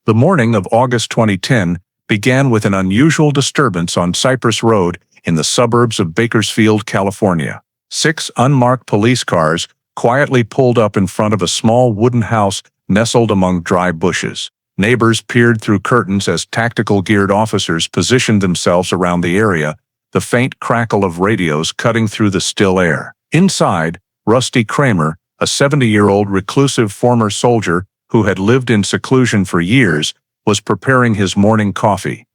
The morning of August 2010 began with an unusual disturbance on Cypress Road in the suburbs of Bakersfield, California. 6 unmarked police cars quietly pulled up in front of a small wooden house nestled among dry bushes. Neighbors peered through curtains as tactical geared officers positioned themselves around the area, the faint crackle of radios cutting through the still air. Inside, Rusty Kramer, a 70-year-old reclusive former soldier who had lived in seclusion for years, was preparing his morning coffee,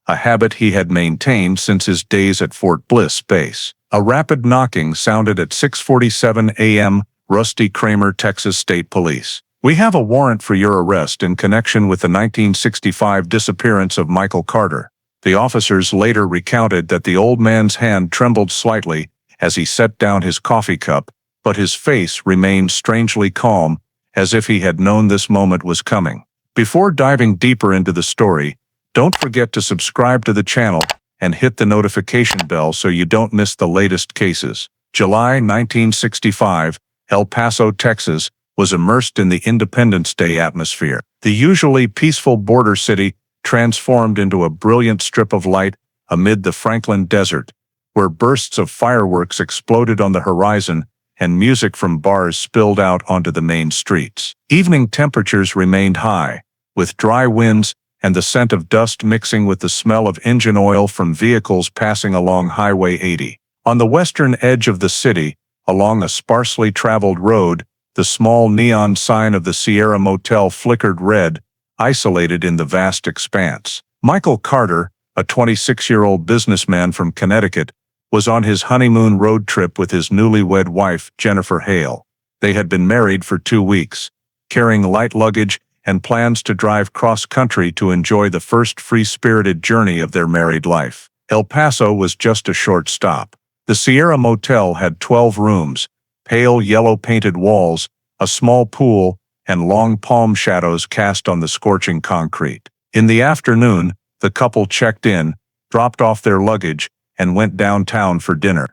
a habit he had maintained since his days at Fort Bliss base. A rapid knocking sounded at 6:47 a.m. Rusty Kramer, Texas State Police. "We have a warrant for your arrest in connection with the 1965 disappearance of Michael Carter." The officers later recounted that the old man's hand trembled slightly as he set down his coffee cup, but his face remained strangely calm, as if he had known this moment was coming. Before diving deeper into the story, don't forget to subscribe to the channel and hit the notification bell so you don't miss the latest cases. July 1965, El Paso, Texas, was immersed in the Independence Day atmosphere. The usually peaceful border city transformed into a brilliant strip of light amid the Franklin Desert, where bursts of fireworks exploded on the horizon and music from bars spilled out onto the main streets. Evening temperatures remained high, with dry winds and the scent of dust mixing with the smell of engine oil from vehicles passing along Highway 80. On the western edge of the city, along a sparsely traveled road, the small neon sign of the Sierra Motel flickered red, isolated in the vast expanse. Michael Carter, a 26-year-old businessman from Connecticut, was on his honeymoon road trip with his newlywed wife, Jennifer Hale. They had been married for 2 weeks, carrying light luggage and plans to drive cross-country to enjoy the first free-spirited journey of their married life. El Paso was just a short stop. The Sierra Motel had 12 rooms, pale yellow-painted walls, a small pool, and long palm shadows cast on the scorching concrete. In the afternoon, the couple checked in, dropped off their luggage, and went downtown for dinner.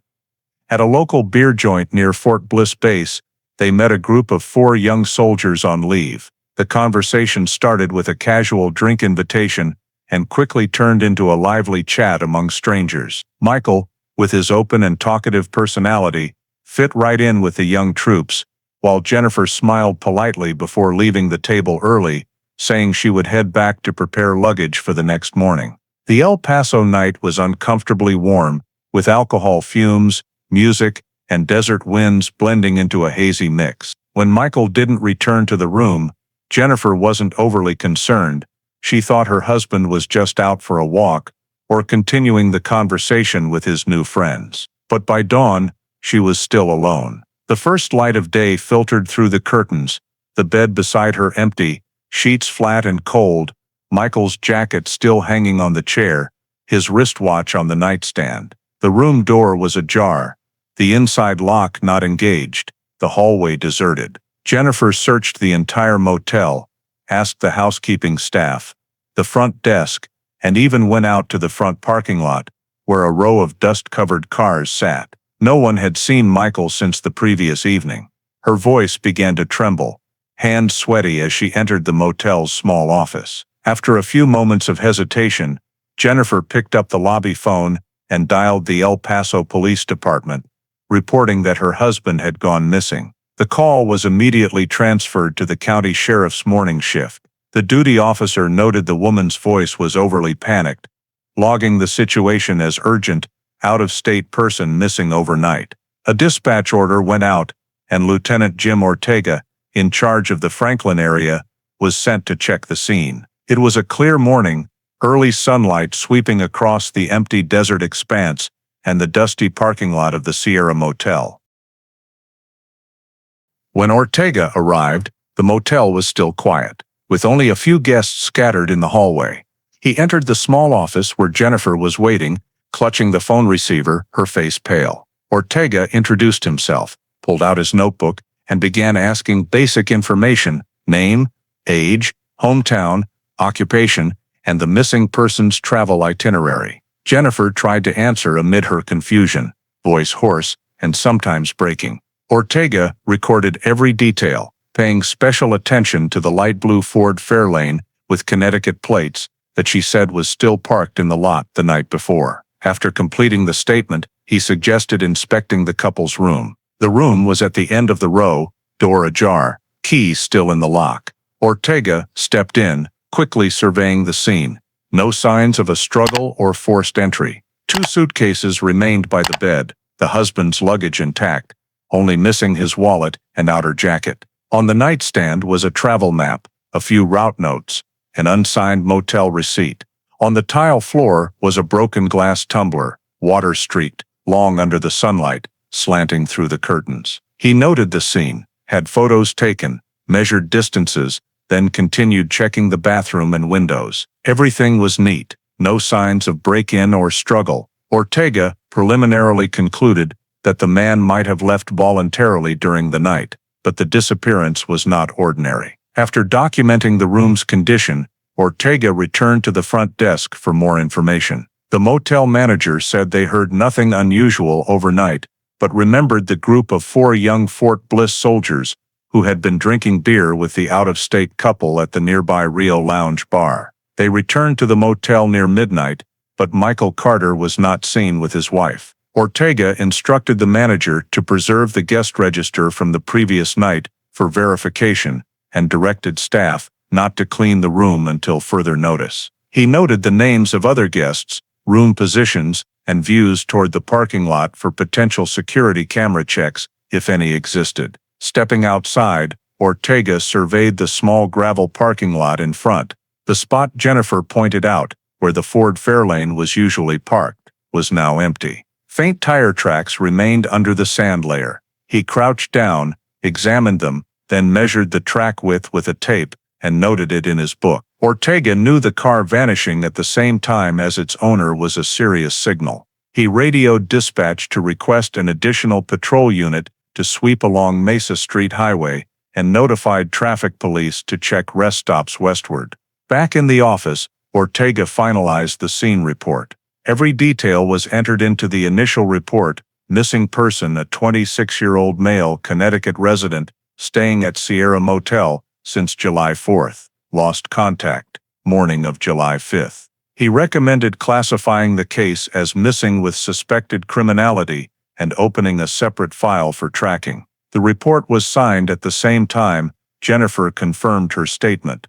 At a local beer joint near Fort Bliss base, they met a group of 4 young soldiers on leave. The conversation started with a casual drink invitation and quickly turned into a lively chat among strangers. Michael, with his open and talkative personality, fit right in with the young troops, while Jennifer smiled politely before leaving the table early, saying she would head back to prepare luggage for the next morning. The El Paso night was uncomfortably warm, with alcohol fumes, music, and desert winds blending into a hazy mix. When Michael didn't return to the room, Jennifer wasn't overly concerned. She thought her husband was just out for a walk or continuing the conversation with his new friends. But by dawn, she was still alone. The first light of day filtered through the curtains, the bed beside her empty, sheets flat and cold, Michael's jacket still hanging on the chair, his wristwatch on the nightstand. The room door was ajar, the inside lock not engaged, the hallway deserted. Jennifer searched the entire motel, asked the housekeeping staff, the front desk, and even went out to the front parking lot, where a row of dust-covered cars sat. No one had seen Michael since the previous evening. Her voice began to tremble, hands sweaty as she entered the motel's small office. After a few moments of hesitation, Jennifer picked up the lobby phone and dialed the El Paso Police Department, reporting that her husband had gone missing. The call was immediately transferred to the county sheriff's morning shift. The duty officer noted the woman's voice was overly panicked, logging the situation as urgent, out-of-state person missing overnight. A dispatch order went out, and Lieutenant Jim Ortega, in charge of the Franklin area, was sent to check the scene. It was a clear morning, early sunlight sweeping across the empty desert expanse and the dusty parking lot of the Sierra Motel. When Ortega arrived, the motel was still quiet, with only a few guests scattered in the hallway. He entered the small office where Jennifer was waiting, clutching the phone receiver, her face pale. Ortega introduced himself, pulled out his notebook, and began asking basic information: name, age, hometown, occupation, and the missing person's travel itinerary. Jennifer tried to answer amid her confusion, voice hoarse and sometimes breaking. Ortega recorded every detail, paying special attention to the light blue Ford Fairlane with Connecticut plates, that she said was still parked in the lot the night before. After completing the statement, he suggested inspecting the couple's room. The room was at the end of the row, door ajar, key still in the lock. Ortega stepped in, quickly surveying the scene. No signs of a struggle or forced entry. 2 suitcases remained by the bed, the husband's luggage intact, only missing his wallet and outer jacket. On the nightstand was a travel map, a few route notes, an unsigned motel receipt. On the tile floor was a broken glass tumbler, water-streaked, long under the sunlight, slanting through the curtains. He noted the scene, had photos taken, measured distances, then continued checking the bathroom and windows. Everything was neat, no signs of break-in or struggle. Ortega preliminarily concluded that the man might have left voluntarily during the night, but the disappearance was not ordinary. After documenting the room's condition, Ortega returned to the front desk for more information. The motel manager said they heard nothing unusual overnight, but remembered the group of 4 young Fort Bliss soldiers who had been drinking beer with the out-of-state couple at the nearby Rio Lounge bar. They returned to the motel near midnight, but Michael Carter was not seen with his wife. Ortega instructed the manager to preserve the guest register from the previous night for verification and directed staff not to clean the room until further notice. He noted the names of other guests, room positions, and views toward the parking lot for potential security camera checks, if any existed. Stepping outside, Ortega surveyed the small gravel parking lot in front. The spot Jennifer pointed out, where the Ford Fairlane was usually parked, was now empty. Faint tire tracks remained under the sand layer. He crouched down, examined them, then measured the track width with a tape and noted it in his book. Ortega knew the car vanishing at the same time as its owner was a serious signal. He radioed dispatch to request an additional patrol unit to sweep along Mesa Street Highway and notified traffic police to check rest stops westward. Back in the office, Ortega finalized the scene report. Every detail was entered into the initial report: missing person, a 26-year-old male Connecticut resident staying at Sierra Motel since July 4th, lost contact, morning of July 5th. He recommended classifying the case as missing with suspected criminality and opening a separate file for tracking. The report was signed at the same time. Jennifer confirmed her statement.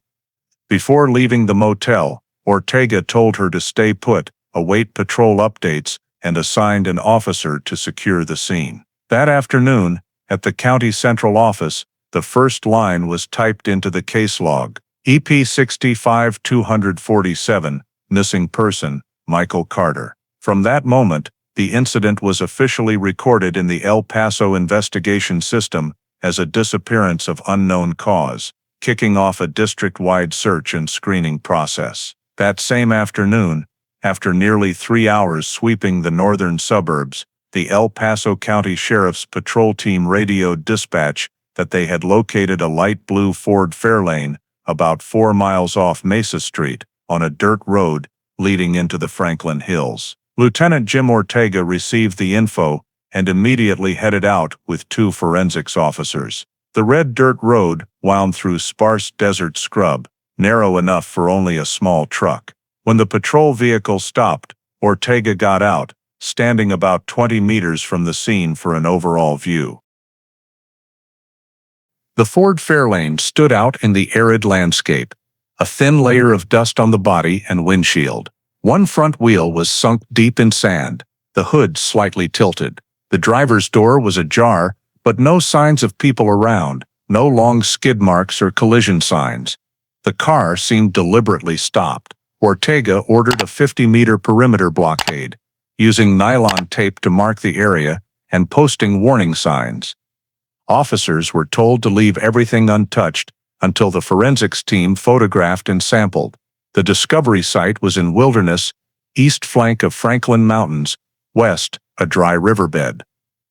Before leaving the motel, Ortega told her to stay put, await patrol updates, and assigned an officer to secure the scene. That afternoon, at the county central office, the first line was typed into the case log: EP 65-247, missing person, Michael Carter. From that moment, the incident was officially recorded in the El Paso investigation system as a disappearance of unknown cause, kicking off a district-wide search and screening process. That same afternoon, after nearly 3 hours sweeping the northern suburbs, the El Paso County Sheriff's Patrol Team radioed dispatch that they had located a light blue Ford Fairlane about 4 miles off Mesa Street on a dirt road leading into the Franklin Hills. Lieutenant Jim Ortega received the info and immediately headed out with 2 forensics officers. The red dirt road wound through sparse desert scrub, narrow enough for only a small truck. When the patrol vehicle stopped, Ortega got out, standing about 20 meters from the scene for an overall view. The Ford Fairlane stood out in the arid landscape, a thin layer of dust on the body and windshield. One front wheel was sunk deep in sand, the hood slightly tilted. The driver's door was ajar, but no signs of people around, no long skid marks or collision signs. The car seemed deliberately stopped. Ortega ordered a 50-meter perimeter blockade, using nylon tape to mark the area and posting warning signs. Officers were told to leave everything untouched until the forensics team photographed and sampled. The discovery site was in wilderness, east flank of Franklin Mountains, west, a dry riverbed.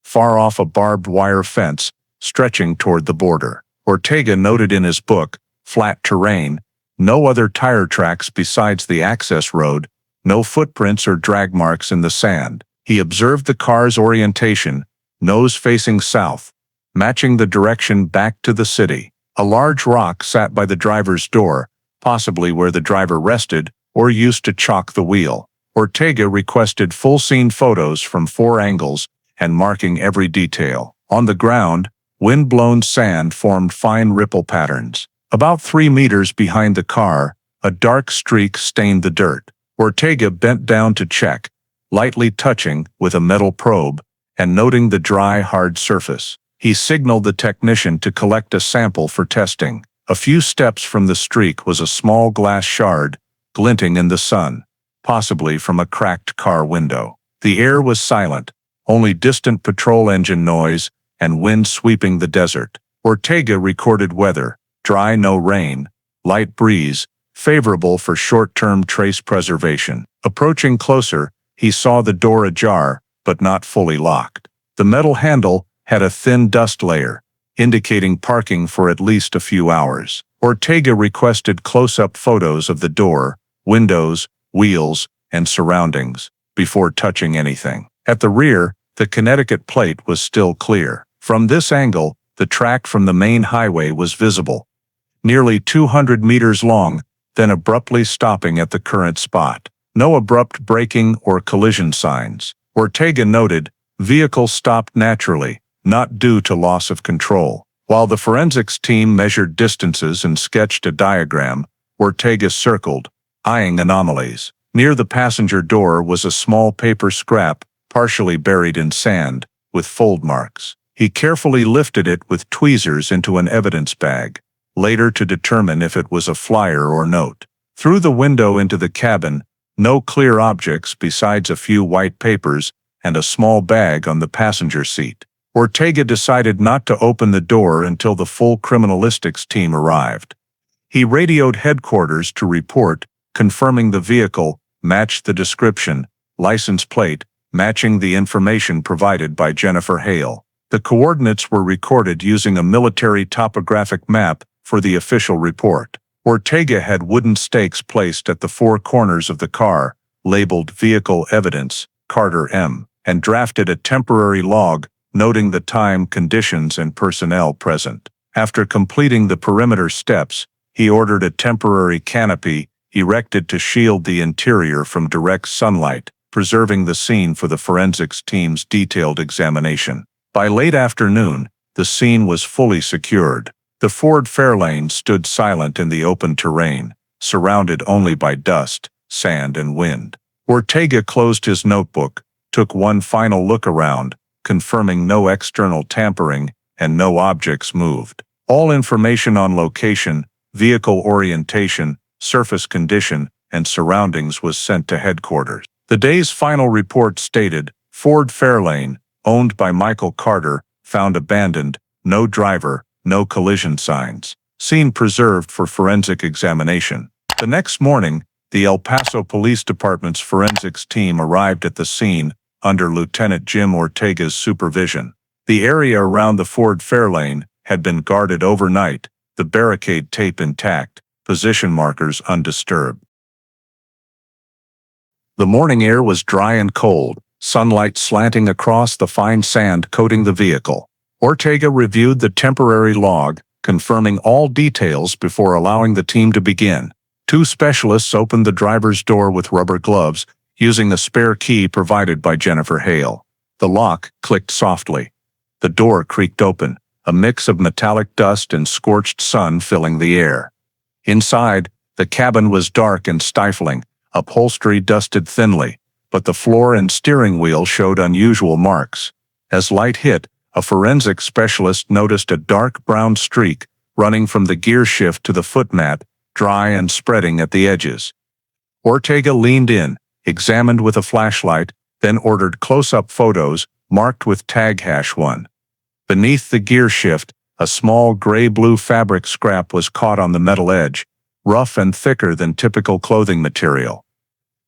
Far off, a barbed wire fence, stretching toward the border. Ortega noted in his book, flat terrain, no other tire tracks besides the access road, no footprints or drag marks in the sand. He observed the car's orientation, nose facing south, matching the direction back to the city. A large rock sat by the driver's door, possibly where the driver rested or used to chock the wheel. Ortega requested full-scene photos from 4 angles and marking every detail. On the ground, wind-blown sand formed fine ripple patterns. About 3 meters behind the car, a dark streak stained the dirt. Ortega bent down to check, lightly touching with a metal probe and noting the dry, hard surface. He signaled the technician to collect a sample for testing. A few steps from the streak was a small glass shard, glinting in the sun, possibly from a cracked car window. The air was silent, only distant patrol engine noise and wind sweeping the desert. Ortega recorded weather: dry, no rain, light breeze, favorable for short-term trace preservation. Approaching closer, he saw the door ajar, but not fully locked. The metal handle had a thin dust layer, indicating parking for at least a few hours. Ortega requested close-up photos of the door, windows, wheels, and surroundings before touching anything. At the rear, the Connecticut plate was still clear. From this angle, the track from the main highway was visible, nearly 200 meters long, then abruptly stopping at the current spot. No abrupt braking or collision signs. Ortega noted, vehicle stopped naturally, not due to loss of control. While the forensics team measured distances and sketched a diagram, Ortega circled, eyeing anomalies. Near the passenger door was a small paper scrap, partially buried in sand, with fold marks. He carefully lifted it with tweezers into an evidence bag, later to determine if it was a flyer or note. Through the window into the cabin, no clear objects besides a few white papers and a small bag on the passenger seat. Ortega decided not to open the door until the full criminalistics team arrived. He radioed headquarters to report, confirming the vehicle matched the description, license plate matching the information provided by Jennifer Hale. The coordinates were recorded using a military topographic map for the official report. Ortega had wooden stakes placed at the 4 corners of the car, labeled Vehicle Evidence, Carter M., and drafted a temporary log noting the time, conditions, and personnel present. After completing the perimeter steps, he ordered a temporary canopy erected to shield the interior from direct sunlight, preserving the scene for the forensics team's detailed examination. By late afternoon, the scene was fully secured. The Ford Fairlane stood silent in the open terrain, surrounded only by dust, sand, and wind. Ortega closed his notebook, took one final look around, confirming no external tampering and no objects moved. All information on location, vehicle orientation, surface condition, and surroundings was sent to headquarters. The day's final report stated, Ford Fairlane, owned by Michael Carter, found abandoned, no driver, no collision signs. Scene preserved for forensic examination. The next morning, the El Paso Police Department's forensics team arrived at the scene under Lieutenant Jim Ortega's supervision. The area around the Ford Fairlane had been guarded overnight, the barricade tape intact, position markers undisturbed. The morning air was dry and cold, sunlight slanting across the fine sand coating the vehicle. Ortega reviewed the temporary log, confirming all details before allowing the team to begin. 2 specialists opened the driver's door with rubber gloves, using a spare key provided by Jennifer Hale. The lock clicked softly. The door creaked open, a mix of metallic dust and scorched sun filling the air. Inside, the cabin was dark and stifling, upholstery dusted thinly, but the floor and steering wheel showed unusual marks. As light hit, a forensic specialist noticed a dark brown streak running from the gear shift to the footmat, dry and spreading at the edges. Ortega leaned in, examined with a flashlight, then ordered close-up photos, marked with tag #1. Beneath the gear shift, a small gray-blue fabric scrap was caught on the metal edge, rough and thicker than typical clothing material.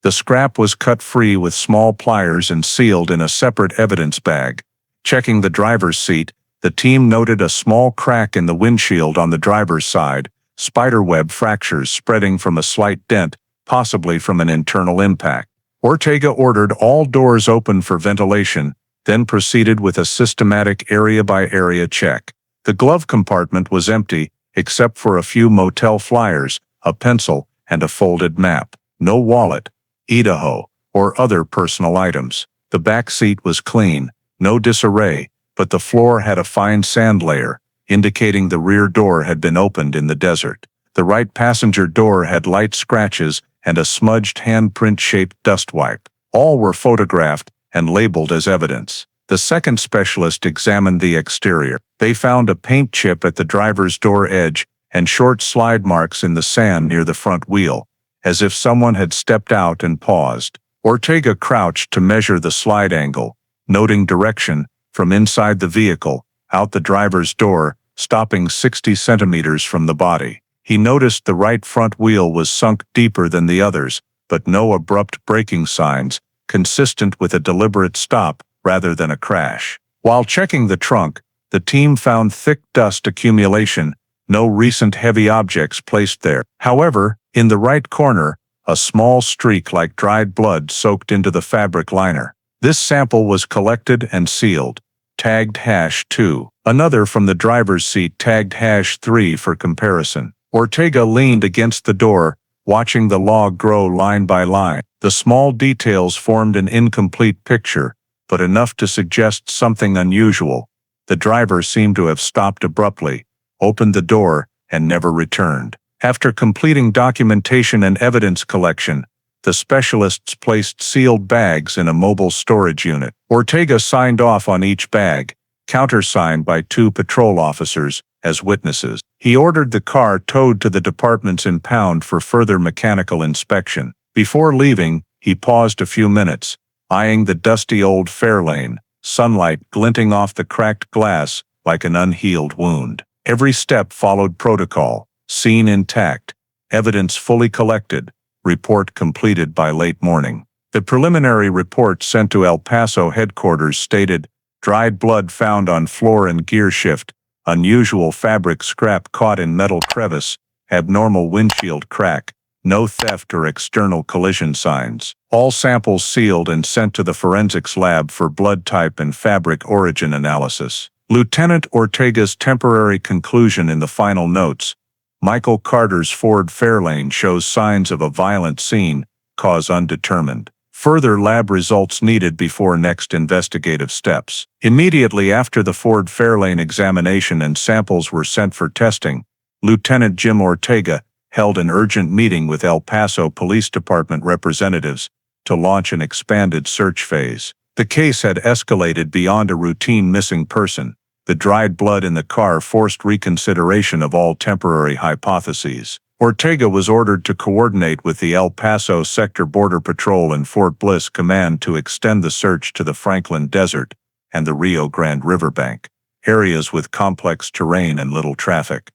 The scrap was cut free with small pliers and sealed in a separate evidence bag. Checking the driver's seat, the team noted a small crack in the windshield on the driver's side, spiderweb fractures spreading from a slight dent, possibly from an internal impact. Ortega ordered all doors open for ventilation, then proceeded with a systematic area-by-area check. The glove compartment was empty, except for a few motel flyers, a pencil, and a folded map. No wallet, Idaho, or other personal items. The back seat was clean, no disarray, but the floor had a fine sand layer, indicating the rear door had been opened in the desert. The right passenger door had light scratches and a smudged handprint-shaped dust wipe. All were photographed and labeled as evidence. The second specialist examined the exterior. They found a paint chip at the driver's door edge and short slide marks in the sand near the front wheel, as if someone had stepped out and paused. Ortega crouched to measure the slide angle, noting direction from inside the vehicle, out the driver's door, stopping 60 centimeters from the body. He noticed the right front wheel was sunk deeper than the others, but no abrupt braking signs, consistent with a deliberate stop rather than a crash. While checking the trunk, the team found thick dust accumulation, no recent heavy objects placed there. However, in the right corner, a small streak like dried blood soaked into the fabric liner. This sample was collected and sealed, tagged #2. Another from the driver's seat tagged #3 for comparison. Ortega leaned against the door, watching the log grow line by line. The small details formed an incomplete picture, but enough to suggest something unusual. The driver seemed to have stopped abruptly, opened the door, and never returned. After completing documentation and evidence collection, the specialists placed sealed bags in a mobile storage unit. Ortega signed off on each bag, countersigned by 2 patrol officers, as witnesses. He ordered the car towed to the department's impound for further mechanical inspection. Before leaving, he paused a few minutes, eyeing the dusty old Fairlane, sunlight glinting off the cracked glass like an unhealed wound. Every step followed protocol, scene intact, evidence fully collected, report completed by late morning. The preliminary report sent to El Paso headquarters stated, dried blood found on floor and gear shift, unusual fabric scrap caught in metal crevice, abnormal windshield crack, no theft or external collision signs. All samples sealed and sent to the forensics lab for blood type and fabric origin analysis. Lieutenant Ortega's temporary conclusion in the final notes: Michael Carter's Ford Fairlane shows signs of a violent scene, cause undetermined. Further lab results needed before next investigative steps. Immediately after the Ford Fairlane examination and samples were sent for testing, Lieutenant Jim Ortega held an urgent meeting with El Paso Police Department representatives to launch an expanded search phase. The case had escalated beyond a routine missing person. The dried blood in the car forced reconsideration of all temporary hypotheses. Ortega was ordered to coordinate with the El Paso Sector Border Patrol and Fort Bliss Command to extend the search to the Franklin Desert and the Rio Grande Riverbank, areas with complex terrain and little traffic.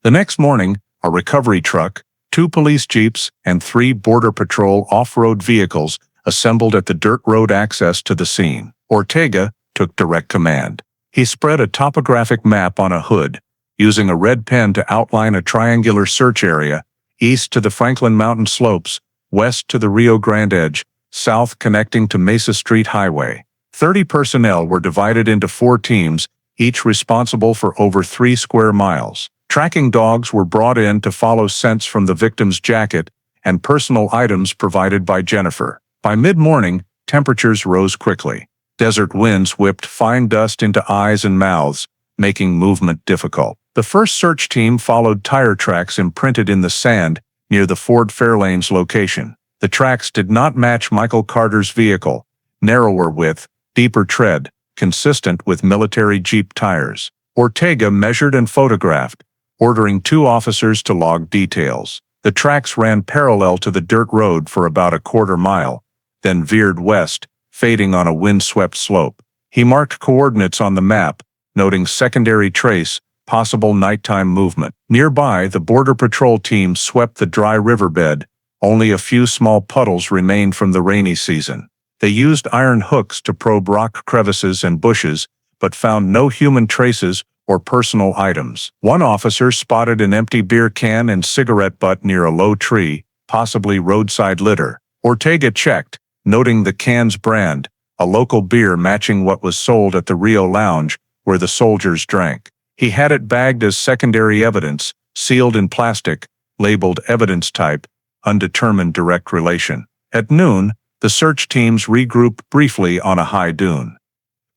The next morning, a recovery truck, 2 police jeeps, and 3 Border Patrol off-road vehicles assembled at the dirt road access to the scene. Ortega took direct command. He spread a topographic map on a hood, using a red pen to outline a triangular search area, east to the Franklin Mountain slopes, west to the Rio Grande edge, south connecting to Mesa Street Highway. 30 personnel were divided into 4 teams, each responsible for over 3 square miles. Tracking dogs were brought in to follow scents from the victim's jacket and personal items provided by Jennifer. By mid-morning, temperatures rose quickly. Desert winds whipped fine dust into eyes and mouths, making movement difficult. The first search team followed tire tracks imprinted in the sand near the Ford Fairlane's location. The tracks did not match Michael Carter's vehicle, narrower width, deeper tread, consistent with military Jeep tires. Ortega measured and photographed, ordering 2 officers to log details. The tracks ran parallel to the dirt road for about a quarter mile, then veered west, fading on a windswept slope. He marked coordinates on the map, noting secondary trace, possible nighttime movement. Nearby, the Border Patrol team swept the dry riverbed. Only a few small puddles remained from the rainy season. They used iron hooks to probe rock crevices and bushes, but found no human traces or personal items. One officer spotted an empty beer can and cigarette butt near a low tree, possibly roadside litter. Ortega checked, noting the can's brand, a local beer matching what was sold at the Rio Lounge, where the soldiers drank. He had it bagged as secondary evidence, sealed in plastic, labeled evidence type, undetermined direct relation. At noon, the search teams regrouped briefly on a high dune.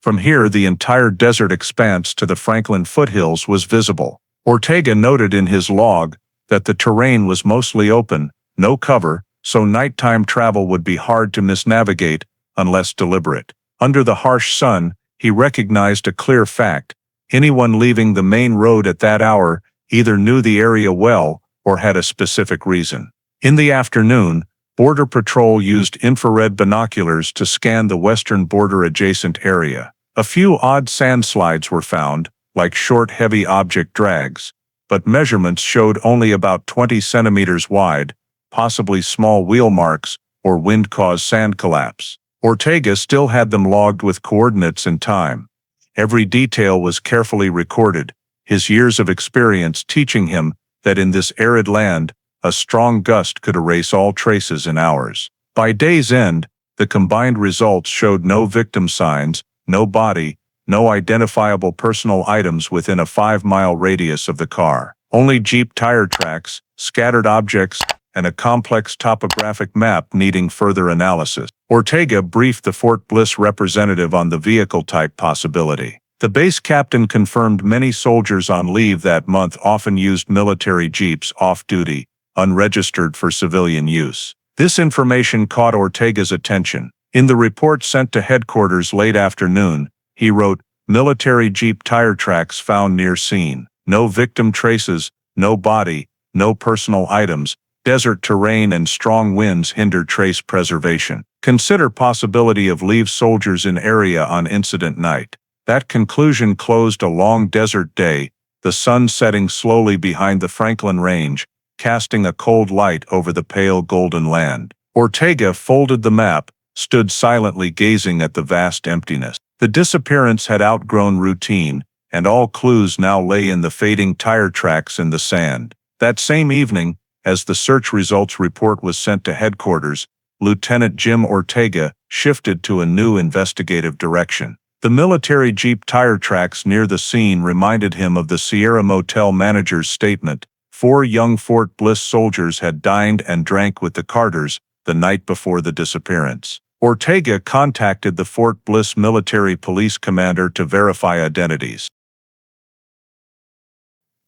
From here, the entire desert expanse to the Franklin foothills was visible. Ortega noted in his log that the terrain was mostly open, no cover, so nighttime travel would be hard to misnavigate unless deliberate. Under the harsh sun, he recognized a clear fact: anyone leaving the main road at that hour either knew the area well or had a specific reason. In the afternoon, Border Patrol used infrared binoculars to scan the western border adjacent area. A few odd sandslides were found, like short heavy object drags, but measurements showed only about 20 centimeters wide, possibly small wheel marks or wind-caused sand collapse. Ortega still had them logged with coordinates and time. Every detail was carefully recorded, his years of experience teaching him that in this arid land, a strong gust could erase all traces in hours. By day's end, the combined results showed no victim signs, no body, no identifiable personal items within a 5-mile radius of the car. Only Jeep tire tracks, scattered objects, and a complex topographic map needing further analysis. Ortega briefed the Fort Bliss representative on the vehicle type possibility. The base captain confirmed many soldiers on leave that month often used military Jeeps off-duty, unregistered for civilian use. This information caught Ortega's attention. In the report sent to headquarters late afternoon, he wrote, "Military Jeep tire tracks found near scene. No victim traces, no body, no personal items. Desert terrain and strong winds hinder trace preservation. Consider possibility of leave soldiers in area on incident night." That conclusion closed a long desert day, the sun setting slowly behind the Franklin Range, casting a cold light over the pale golden land. Ortega folded the map, stood silently gazing at the vast emptiness. The disappearance had outgrown routine, and all clues now lay in the fading tire tracks in the sand. That same evening, as the search results report was sent to headquarters, Lieutenant Jim Ortega shifted to a new investigative direction. The military Jeep tire tracks near the scene reminded him of the Sierra Motel manager's statement: 4 young Fort Bliss soldiers had dined and drank with the Carters the night before the disappearance. Ortega contacted the Fort Bliss military police commander to verify identities.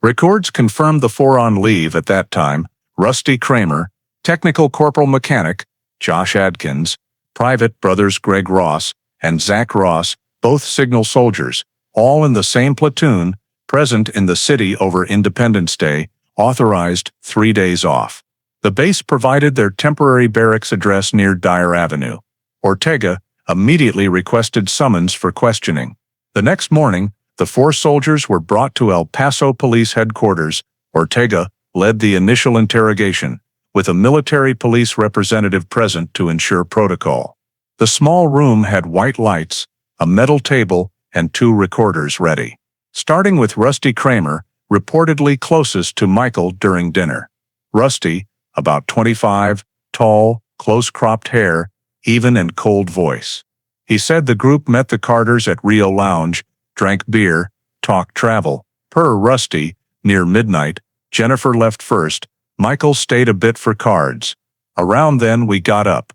Records confirmed the 4 on leave at that time: Rusty Kramer, technical corporal mechanic, Josh Adkins, private brothers Greg Ross and Zach Ross, both signal soldiers, all in the same platoon, present in the city over Independence Day, authorized 3 days off. The base provided their temporary barracks address near Dyer Avenue. Ortega immediately requested summons for questioning. The next morning, the 4 soldiers were brought to El Paso Police Headquarters. Ortega led the initial interrogation, with a military police representative present to ensure protocol. The small room had white lights, a metal table, and 2 recorders ready. Starting with Rusty Kramer, reportedly closest to Michael during dinner. Rusty, about 25, tall, close-cropped hair, even and cold voice. He said the group met the Carters at Rio Lounge, drank beer, talked travel. Per Rusty, near midnight, Jennifer left first, Michael stayed a bit for cards. Around then we got up.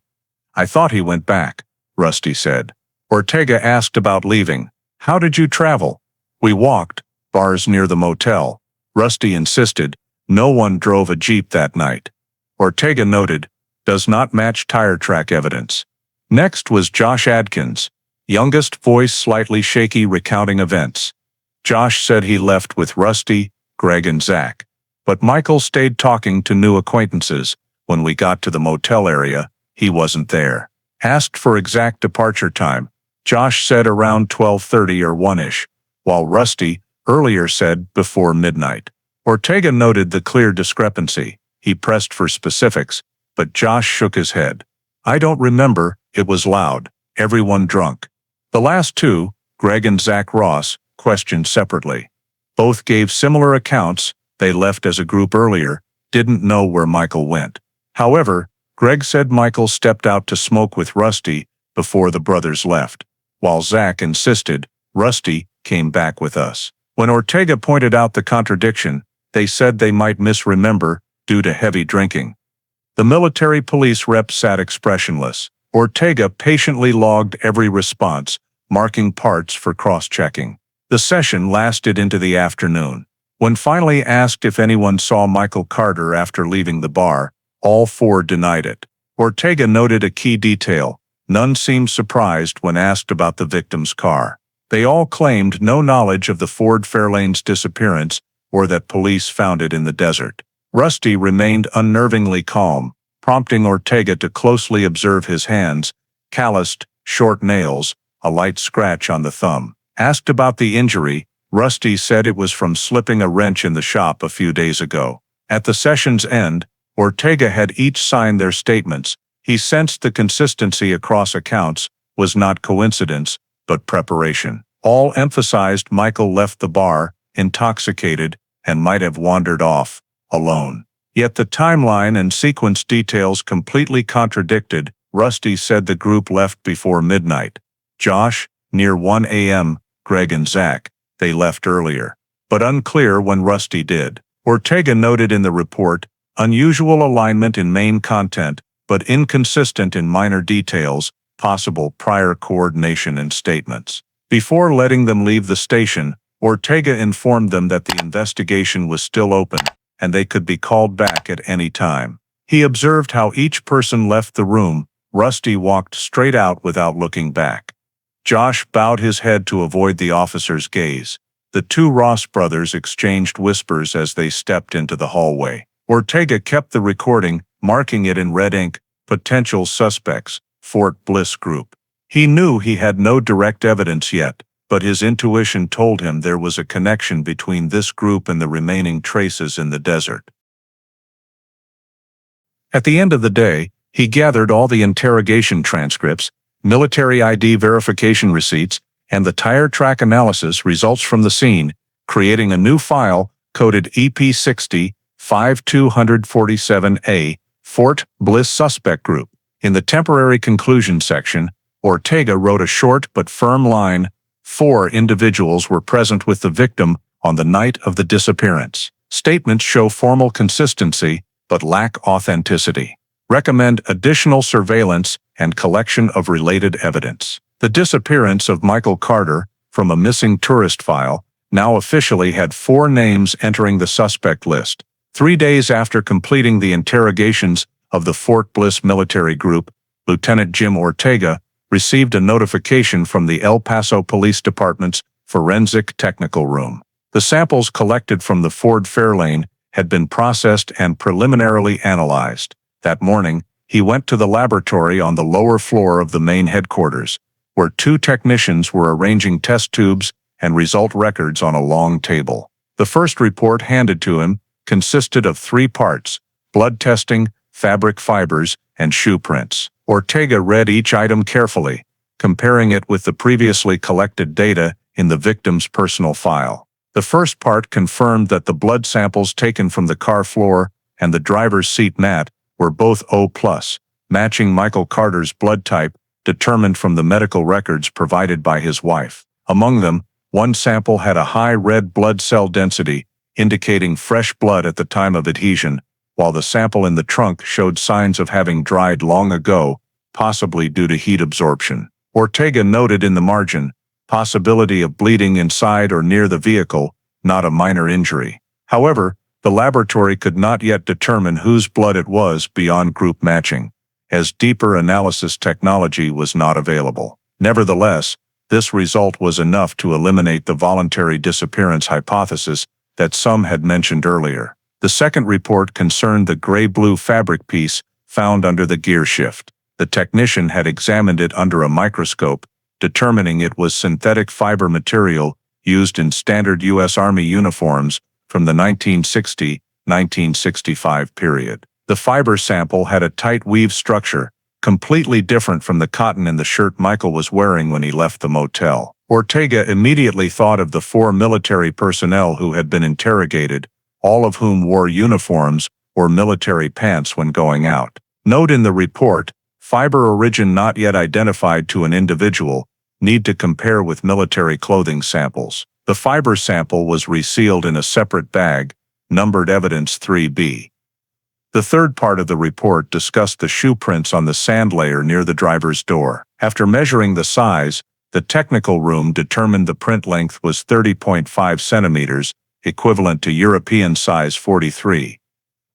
I thought he went back, Rusty said. Ortega asked about leaving. How did you travel? We walked, bars near the motel. Rusty insisted. No one drove a Jeep that night. Ortega noted, does not match tire track evidence. Next was Josh Adkins, youngest, voice slightly shaky, recounting events. Josh said he left with Rusty, Greg and Zach. But Michael stayed talking to new acquaintances. When we got to the motel area, he wasn't there. Asked for exact departure time. Josh said around 12:30 or 1-ish, while Rusty earlier said before midnight. Ortega noted the clear discrepancy. He pressed for specifics, but Josh shook his head. I don't remember, it was loud, everyone drunk. The last 2, Greg and Zach Ross, questioned separately. Both gave similar accounts. They left as a group earlier, didn't know where Michael went. However, Greg said Michael stepped out to smoke with Rusty before the brothers left, while Zach insisted Rusty came back with us. When Ortega pointed out the contradiction, They said they might misremember due to heavy drinking. The military police rep sat expressionless. Ortega patiently logged every response, marking parts for cross-checking. The session lasted into the afternoon. When finally asked if anyone saw Michael Carter after leaving the bar, all four denied it. Ortega noted a key detail. None seemed surprised when asked about the victim's car. They all claimed no knowledge of the Ford Fairlane's disappearance or that police found it in the desert. Rusty remained unnervingly calm, prompting Ortega to closely observe his hands, calloused, short nails, a light scratch on the thumb. Asked about the injury, Rusty said it was from slipping a wrench in the shop a few days ago. At the session's end, Ortega had each sign their statements. He sensed the consistency across accounts was not coincidence, but preparation. All emphasized Michael left the bar, intoxicated, and might have wandered off, alone. Yet the timeline and sequence details completely contradicted. Rusty said the group left before midnight. Josh, near 1 a.m., Greg and Zach, they left earlier. But unclear when Rusty did. Ortega noted in the report, unusual alignment in main content, but inconsistent in minor details, possible prior coordination in statements. Before letting them leave the station, Ortega informed them that the investigation was still open, and they could be called back at any time. He observed how each person left the room. Rusty walked straight out without looking back. Josh bowed his head to avoid the officer's gaze. The two Ross brothers exchanged whispers as they stepped into the hallway. Ortega kept the recording, marking it in red ink, potential suspects, Fort Bliss Group. He knew he had no direct evidence yet, but his intuition told him there was a connection between this group and the remaining traces in the desert. At the end of the day, he gathered all the interrogation transcripts, military ID verification receipts, and the tire track analysis results from the scene, creating a new file, coded EP60-5247A, Fort Bliss Suspect Group. In the temporary conclusion section, Ortega wrote a short but firm line: 4 individuals were present with the victim on the night of the disappearance. Statements show formal consistency, but lack authenticity. Recommend additional surveillance and collection of related evidence. The disappearance of Michael Carter, from a missing tourist file, now officially had 4 names entering the suspect list. 3 days after completing the interrogations of the Fort Bliss military group, Lieutenant Jim Ortega received a notification from the El Paso Police Department's Forensic Technical Room. The samples collected from the Ford Fairlane had been processed and preliminarily analyzed. That morning, he went to the laboratory on the lower floor of the main headquarters, where 2 technicians were arranging test tubes and result records on a long table. The first report handed to him consisted of 3 parts: blood testing, fabric fibers, and shoe prints. Ortega read each item carefully, comparing it with the previously collected data in the victim's personal file. The first part confirmed that the blood samples taken from the car floor and the driver's seat mat were both O+, matching Michael Carter's blood type, determined from the medical records provided by his wife. Among them, 1 sample had a high red blood cell density, indicating fresh blood at the time of adhesion, while the sample in the trunk showed signs of having dried long ago, possibly due to heat absorption. Ortega noted in the margin, possibility of bleeding inside or near the vehicle, not a minor injury. However, the laboratory could not yet determine whose blood it was beyond group matching, as deeper analysis technology was not available. Nevertheless, this result was enough to eliminate the voluntary disappearance hypothesis that some had mentioned earlier. The second report concerned the gray-blue fabric piece found under the gear shift. The technician had examined it under a microscope, determining it was synthetic fiber material used in standard U.S. Army uniforms from the 1960-1965 period. The fiber sample had a tight weave structure, completely different from the cotton in the shirt Michael was wearing when he left the motel. Ortega immediately thought of the 4 military personnel who had been interrogated, all of whom wore uniforms or military pants when going out. Note in the report, fiber origin not yet identified to an individual, need to compare with military clothing samples. The fiber sample was resealed in a separate bag, numbered evidence 3B. The third part of the report discussed the shoe prints on the sand layer near the driver's door. After measuring the size, the technical room determined the print length was 30.5 centimeters, equivalent to European size 43.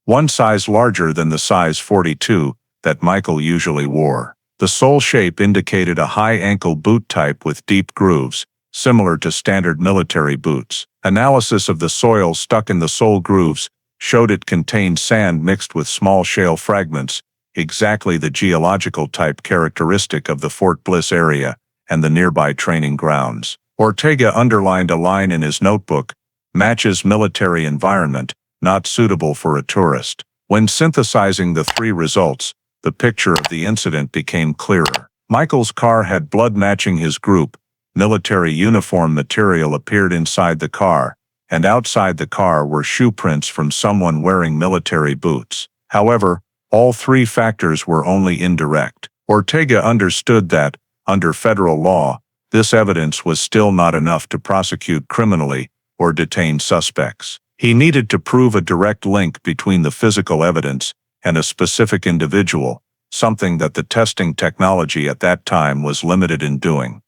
One size larger than the size 42 that Michael usually wore. The sole shape indicated a high ankle boot type with deep grooves, similar to standard military boots. Analysis of the soil stuck in the sole grooves showed it contained sand mixed with small shale fragments, exactly the geological type characteristic of the Fort Bliss area and the nearby training grounds. Ortega underlined a line in his notebook, "Matches military environment, not suitable for a tourist." When synthesizing the three results, the picture of the incident became clearer. Michael's car had blood matching his group, military uniform material appeared inside the car, and outside the car were shoe prints from someone wearing military boots. However, all three factors were only indirect. Ortega understood that, under federal law, this evidence was still not enough to prosecute criminally or detain suspects. He needed to prove a direct link between the physical evidence and a specific individual, something that the testing technology at that time was limited in doing.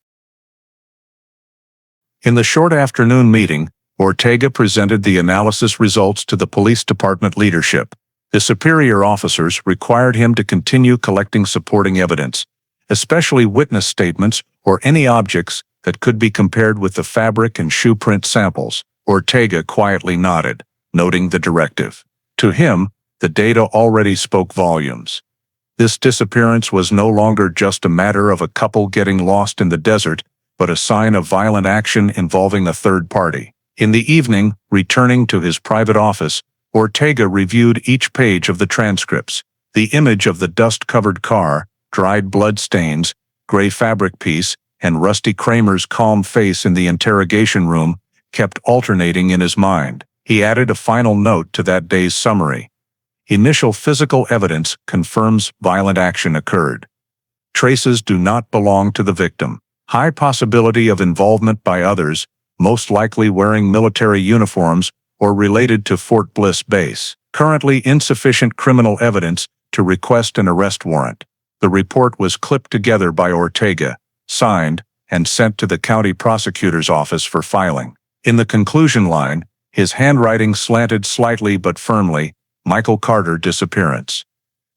In the short afternoon meeting, Ortega presented the analysis results to the police department leadership. The superior officers required him to continue collecting supporting evidence, especially witness statements or any objects that could be compared with the fabric and shoe print samples. Ortega quietly nodded, noting the directive. To him, the data already spoke volumes. This disappearance was no longer just a matter of a couple getting lost in the desert, but a sign of violent action involving a third party. In the evening, returning to his private office, Ortega reviewed each page of the transcripts. The image of the dust-covered car, dried blood stains, gray fabric piece, and Rusty Kramer's calm face in the interrogation room kept alternating in his mind. He added a final note to that day's summary. Initial physical evidence confirms violent action occurred. Traces do not belong to the victim. High possibility of involvement by others, most likely wearing military uniforms or related to Fort Bliss base. Currently insufficient criminal evidence to request an arrest warrant. The report was clipped together by Ortega, signed, and sent to the county prosecutor's office for filing. In the conclusion line, his handwriting slanted slightly but firmly, "Michael Carter disappearance.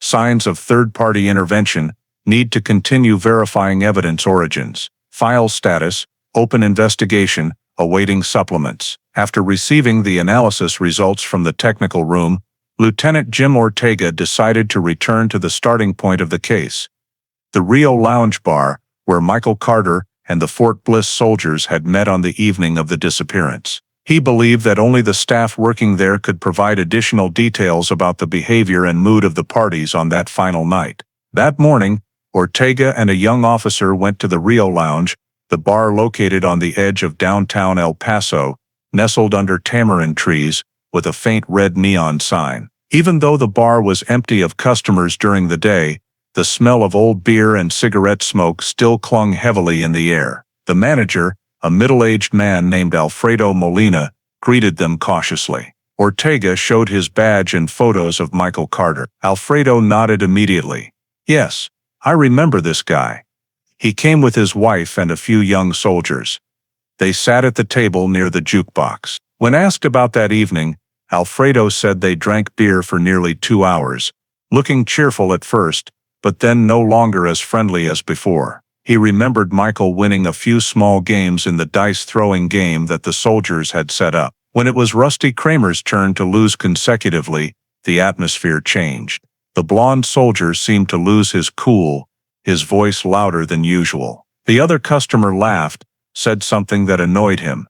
Signs of third-party intervention, need to continue verifying evidence origins. File status, open investigation, awaiting supplements." After receiving the analysis results from the technical room, Lieutenant Jim Ortega decided to return to the starting point of the case. The Rio Lounge Bar, where Michael Carter and the Fort Bliss soldiers had met on the evening of the disappearance. He believed that only the staff working there could provide additional details about the behavior and mood of the parties on that final night. That morning, Ortega and a young officer went to the Rio Lounge, the bar located on the edge of downtown El Paso, nestled under tamarind trees, with a faint red neon sign. Even though the bar was empty of customers during the day, the smell of old beer and cigarette smoke still clung heavily in the air. The manager, a middle-aged man named Alfredo Molina, greeted them cautiously. Ortega showed his badge and photos of Michael Carter. Alfredo nodded immediately. "Yes, I remember this guy. He came with his wife and a few young soldiers. They sat at the table near the jukebox." When asked about that evening, Alfredo said they drank beer for nearly 2 hours, looking cheerful at first, but then no longer as friendly as before. He remembered Michael winning a few small games in the dice-throwing game that the soldiers had set up. When it was Rusty Kramer's turn to lose consecutively, the atmosphere changed. The blonde soldier seemed to lose his cool, his voice louder than usual. The other customer laughed, said something that annoyed him.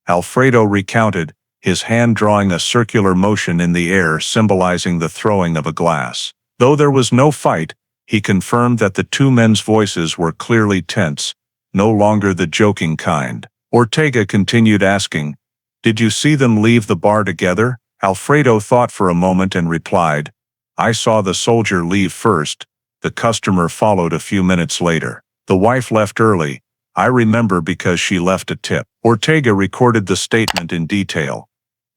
Alfredo recounted, his hand drawing a circular motion in the air symbolizing the throwing of a glass. Though there was no fight, he confirmed that the two men's voices were clearly tense, no longer the joking kind. Ortega continued asking, "Did you see them leave the bar together?" Alfredo thought for a moment and replied, "I saw the soldier leave first. The customer followed a few minutes later. The wife left early. I remember because she left a tip." Ortega recorded the statement in detail.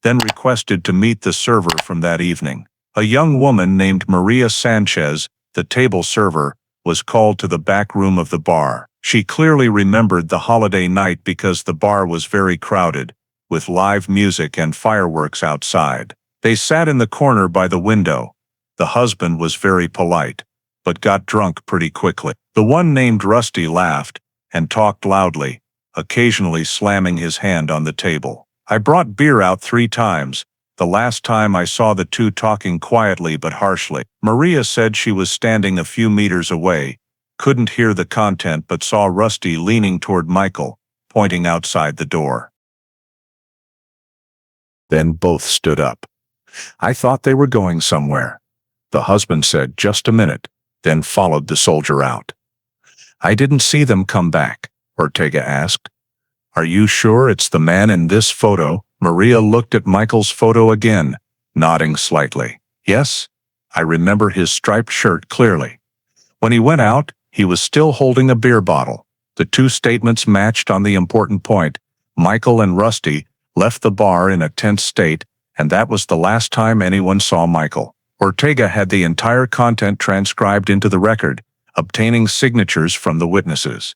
then requested to meet the server from that evening. A young woman named Maria Sanchez, the table server, was called to the back room of the bar. She clearly remembered the holiday night because the bar was very crowded, with live music and fireworks outside. They sat in the corner by the window. The husband was very polite, but got drunk pretty quickly. The one named Rusty laughed and talked loudly, occasionally slamming his hand on the table. I brought beer out 3 times. The last time I saw the two talking quietly but harshly. Maria said she was standing a few meters away, couldn't hear the content but saw Rusty leaning toward Michael, pointing outside the door. Then both stood up. I thought they were going somewhere. The husband said, "Just a minute," then followed the soldier out. I didn't see them come back, Ortega asked. Are you sure it's the man in this photo? Maria looked at Michael's photo again, nodding slightly. Yes, I remember his striped shirt clearly. When he went out, he was still holding a beer bottle. The two statements matched on the important point. Michael and Rusty left the bar in a tense state, and that was the last time anyone saw Michael. Ortega had the entire content transcribed into the record, obtaining signatures from the witnesses.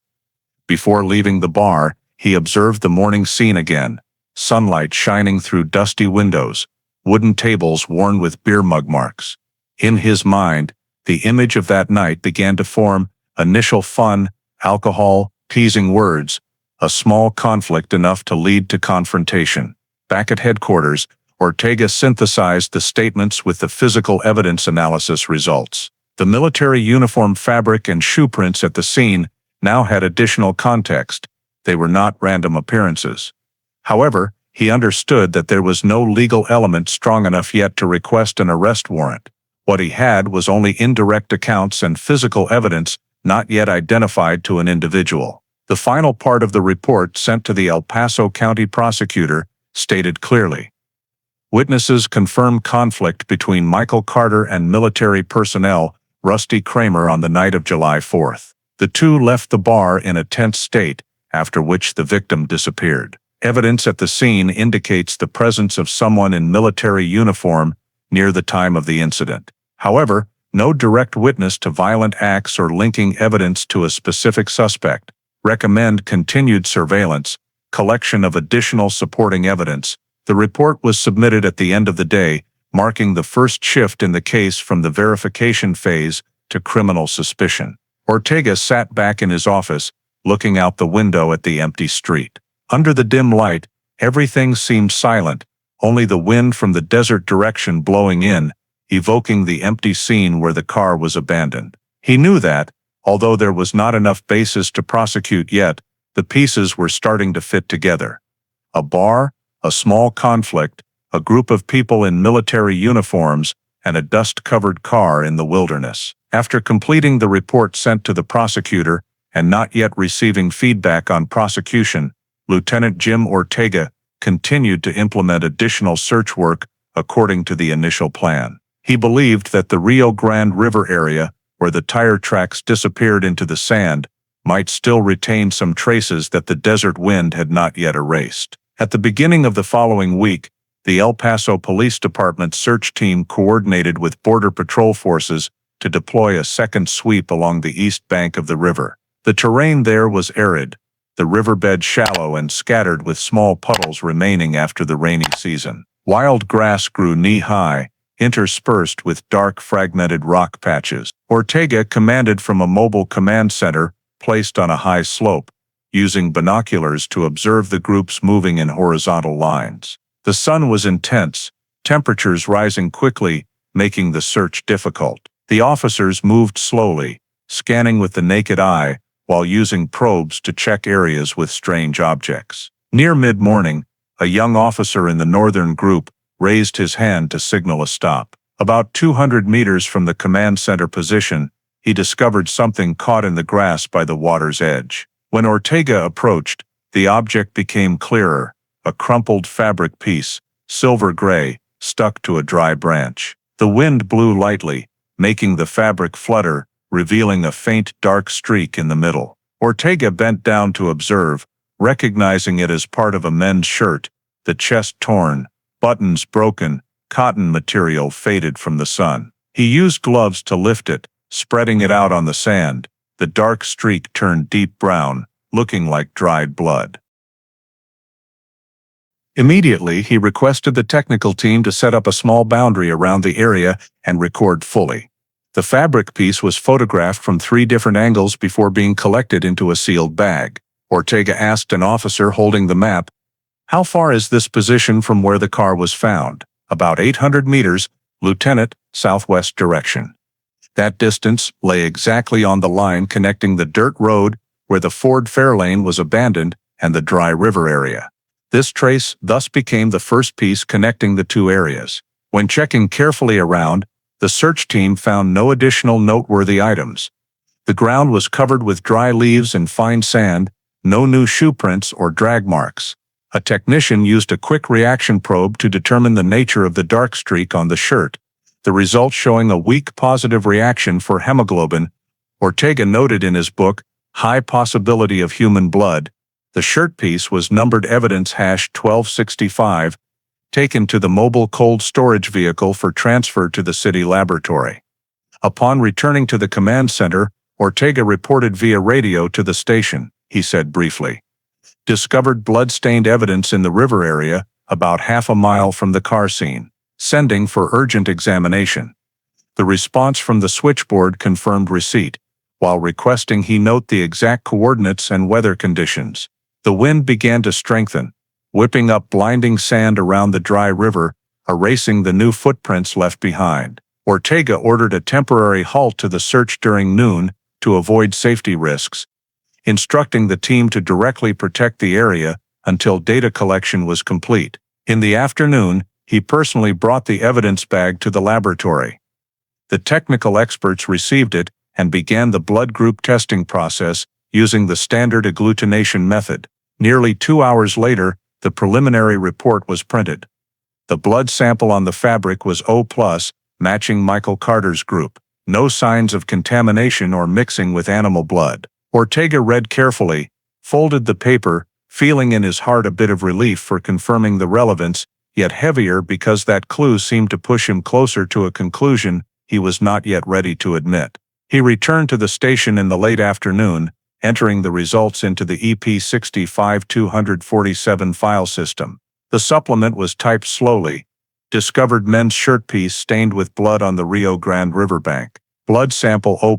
Before leaving the bar, he observed the morning scene again. Sunlight shining through dusty windows, wooden tables worn with beer mug marks. In his mind, the image of that night began to form: initial fun, alcohol, teasing words, a small conflict enough to lead to confrontation. Back at headquarters, Ortega synthesized the statements with the physical evidence analysis results. The military uniform fabric and shoe prints at the scene now had additional context. They were not random appearances. However, he understood that there was no legal element strong enough yet to request an arrest warrant. What he had was only indirect accounts and physical evidence not yet identified to an individual. The final part of the report sent to the El Paso County prosecutor stated clearly: witnesses confirm conflict between Michael Carter and military personnel Rusty Kramer on the night of July 4th. The two left the bar in a tense state, after which the victim disappeared. Evidence at the scene indicates the presence of someone in military uniform near the time of the incident. However, no direct witness to violent acts or linking evidence to a specific suspect. Recommend continued surveillance, collection of additional supporting evidence. The report was submitted at the end of the day, marking the first shift in the case from the verification phase to criminal suspicion. Ortega sat back in his office, looking out the window at the empty street. Under the dim light, everything seemed silent, only the wind from the desert direction blowing in, evoking the empty scene where the car was abandoned. He knew that, although there was not enough basis to prosecute yet, the pieces were starting to fit together. A bar, a small conflict, a group of people in military uniforms, and a dust-covered car in the wilderness. After completing the report sent to the prosecutor and not yet receiving feedback on prosecution, Lieutenant Jim Ortega continued to implement additional search work according to the initial plan. He believed that the Rio Grande River area, where the tire tracks disappeared into the sand, might still retain some traces that the desert wind had not yet erased. At the beginning of the following week, the El Paso Police Department search team coordinated with Border Patrol forces to deploy a second sweep along the east bank of the river. The terrain there was arid, the riverbed shallow and scattered with small puddles remaining after the rainy season. Wild grass grew knee-high, interspersed with dark fragmented rock patches. Ortega commanded from a mobile command center placed on a high slope, using binoculars to observe the groups moving in horizontal lines. The sun was intense, temperatures rising quickly, making the search difficult. The officers moved slowly, scanning with the naked eye, while using probes to check areas with strange objects. Near mid-morning, a young officer in the northern group raised his hand to signal a stop. About 200 meters from the command center position, he discovered something caught in the grass by the water's edge. When Ortega approached, the object became clearer: a crumpled fabric piece, silver gray, stuck to a dry branch. The wind blew lightly, making the fabric flutter, revealing a faint dark streak in the middle. Ortega bent down to observe, recognizing it as part of a men's shirt, the chest torn, buttons broken, cotton material faded from the sun. He used gloves to lift it, spreading it out on the sand. The dark streak turned deep brown, looking like dried blood. Immediately, he requested the technical team to set up a small boundary around the area and record fully. The fabric piece was photographed from 3 different angles before being collected into a sealed bag. Ortega asked an officer holding the map, "How far is this position from where the car was found?" "About 800 meters, Lieutenant, southwest direction." That distance lay exactly on the line connecting the dirt road where the Ford Fairlane was abandoned and the dry river area. This trace thus became the first piece connecting the 2 areas. When checking carefully around, the search team found no additional noteworthy items. The ground was covered with dry leaves and fine sand, no new shoe prints or drag marks. A technician used a quick reaction probe to determine the nature of the dark streak on the shirt, the result showing a weak positive reaction for hemoglobin. Ortega noted in his book, "High possibility of human blood." The shirt piece was numbered evidence #1265, taken to the mobile cold storage vehicle for transfer to the city laboratory. Upon returning to the command center, Ortega reported via radio to the station. He said briefly, "Discovered blood-stained evidence in the river area, about half a mile from the car scene. Sending for urgent examination." The response from the switchboard confirmed receipt, while requesting he note the exact coordinates and weather conditions. The wind began to strengthen, whipping up blinding sand around the dry river, erasing the new footprints left behind. Ortega ordered a temporary halt to the search during noon to avoid safety risks, instructing the team to directly protect the area until data collection was complete. In the afternoon, he personally brought the evidence bag to the laboratory. The technical experts received it and began the blood group testing process using the standard agglutination method. Nearly 2 hours later, the preliminary report was printed. The blood sample on the fabric was O+, matching Michael Carter's group. No signs of contamination or mixing with animal blood. Ortega read carefully, folded the paper, feeling in his heart a bit of relief for confirming the relevance, yet heavier because that clue seemed to push him closer to a conclusion he was not yet ready to admit. He returned to the station in the late afternoon, entering the results into the EP65247 file system. The supplement was typed slowly. Discovered men's shirt piece stained with blood on the Rio Grande riverbank. Blood sample O+,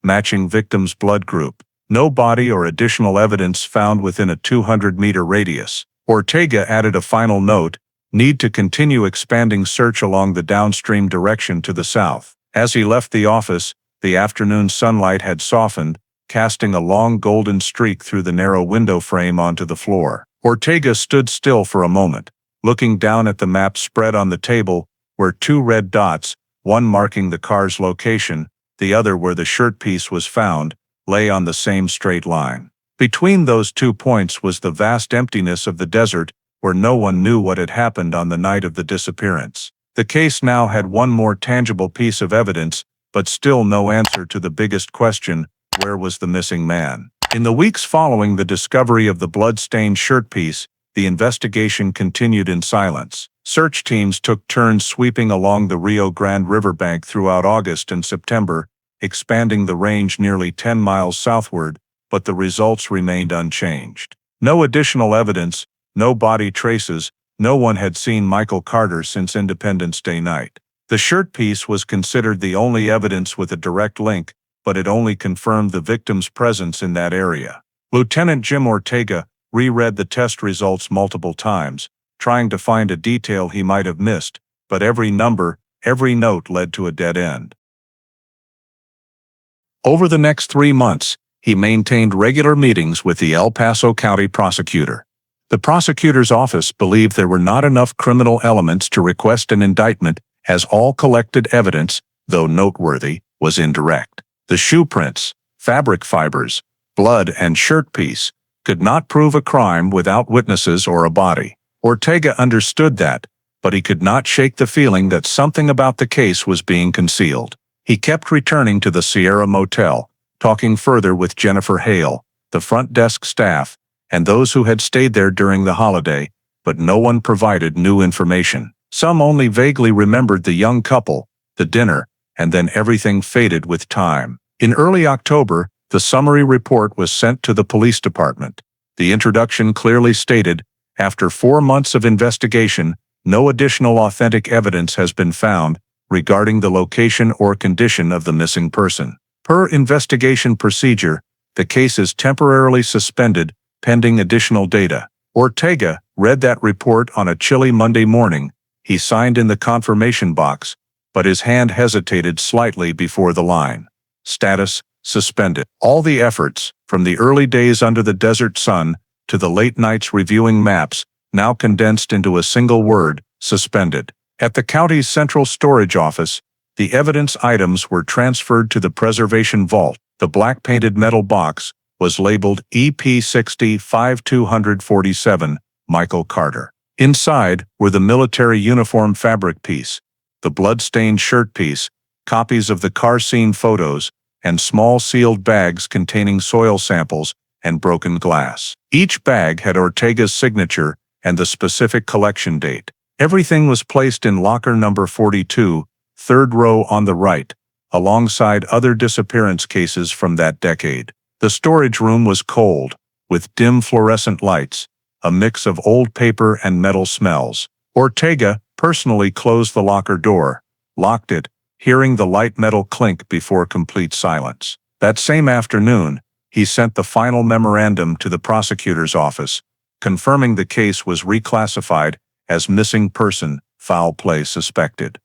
matching victim's blood group. No body or additional evidence found within a 200-meter radius. Ortega added a final note, need to continue expanding search along the downstream direction to the south. As he left the office, the afternoon sunlight had softened, casting a long golden streak through the narrow window frame onto the floor. Ortega stood still for a moment, looking down at the map spread on the table, where 2 red dots, one marking the car's location, the other where the shirt piece was found, lay on the same straight line. Between those 2 points was the vast emptiness of the desert, where no one knew what had happened on the night of the disappearance. The case now had one more tangible piece of evidence, but still no answer to the biggest question, where was the missing man? In the weeks following the discovery of the blood-stained shirt piece, the investigation continued in silence. Search teams took turns sweeping along the Rio Grande riverbank throughout August and September, expanding the range nearly 10 miles southward, but the results remained unchanged. No additional evidence, no body traces, no one had seen Michael Carter since Independence Day night. The shirt piece was considered the only evidence with a direct link, but it only confirmed the victim's presence in that area. Lieutenant Jim Ortega reread the test results multiple times, trying to find a detail he might have missed, but every number, every note led to a dead end. Over the next 3 months, he maintained regular meetings with the El Paso County prosecutor. The prosecutor's office believed there were not enough criminal elements to request an indictment, as all collected evidence, though noteworthy, was indirect. The shoe prints, fabric fibers, blood, and shirt piece could not prove a crime without witnesses or a body. Ortega understood that, but he could not shake the feeling that something about the case was being concealed. He kept returning to the Sierra Motel, talking further with Jennifer Hale, the front desk staff, and those who had stayed there during the holiday, but no one provided new information. Some only vaguely remembered the young couple, the dinner, and then everything faded with time. In early October, the summary report was sent to the police department. The introduction clearly stated, "After 4 months of investigation, no additional authentic evidence has been found regarding the location or condition of the missing person. Per investigation procedure, the case is temporarily suspended pending additional data." Ortega read that report on a chilly Monday morning. He signed in the confirmation box, but his hand hesitated slightly before the line. Status: suspended. All the efforts, from the early days under the desert sun to the late nights reviewing maps, now condensed into a single word: suspended. At the county's central storage office, the evidence items were transferred to the preservation vault. The black-painted metal box was labeled EP60-5247, Michael Carter. Inside were the military uniform fabric piece, the blood-stained shirt piece, copies of the car scene photos, and small sealed bags containing soil samples and broken glass. Each bag had Ortega's signature and the specific collection date. Everything was placed in locker number 42, third row on the right, alongside other disappearance cases from that decade. The storage room was cold, with dim fluorescent lights, a mix of old paper and metal smells. Ortega personally closed the locker door, locked it, hearing the light metal clink before complete silence. That same afternoon, he sent the final memorandum to the prosecutor's office, confirming the case was reclassified as missing person, foul play suspected.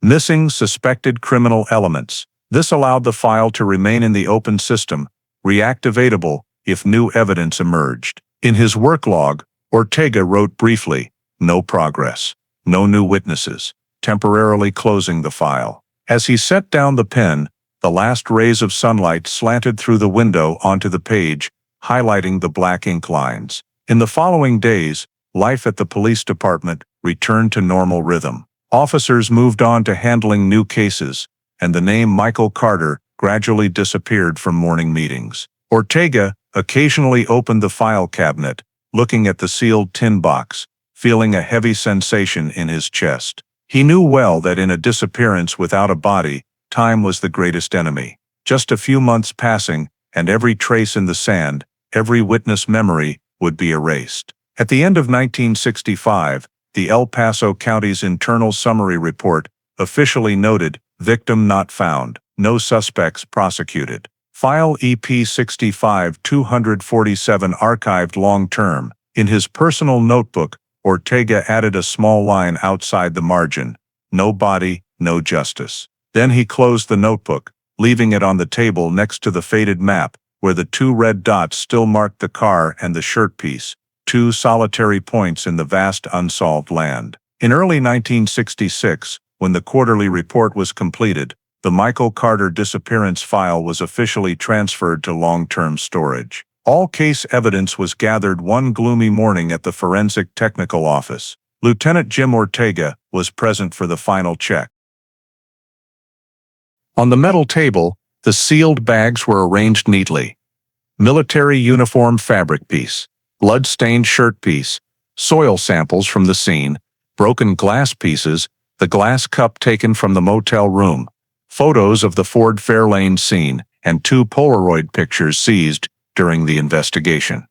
Missing suspected criminal elements. This allowed the file to remain in the open system, reactivatable if new evidence emerged. In his work log, Ortega wrote briefly, "No progress, no new witnesses," temporarily closing the file. As he set down the pen, the last rays of sunlight slanted through the window onto the page, highlighting the black ink lines. In the following days, life at the police department returned to normal rhythm. Officers moved on to handling new cases, and the name Michael Carter gradually disappeared from morning meetings. Ortega occasionally opened the file cabinet, looking at the sealed tin box, feeling a heavy sensation in his chest. He knew well that in a disappearance without a body, time was the greatest enemy. Just a few months passing, and every trace in the sand, every witness memory, would be erased. At the end of 1965, the El Paso County's internal summary report officially noted, "Victim not found, no suspects prosecuted." File EP65-247 archived long-term. In his personal notebook, Ortega added a small line outside the margin, "No body, no justice." Then he closed the notebook, leaving it on the table next to the faded map, where the 2 red dots still marked the car and the shirt piece, 2 solitary points in the vast unsolved land. In early 1966, when the quarterly report was completed, the Michael Carter disappearance file was officially transferred to long-term storage. All case evidence was gathered one gloomy morning at the Forensic Technical Office. Lieutenant Jim Ortega was present for the final check. On the metal table, the sealed bags were arranged neatly. Military uniform fabric piece, blood-stained shirt piece, soil samples from the scene, broken glass pieces, the glass cup taken from the motel room, photos of the Ford Fairlane scene, and 2 Polaroid pictures seized during the investigation.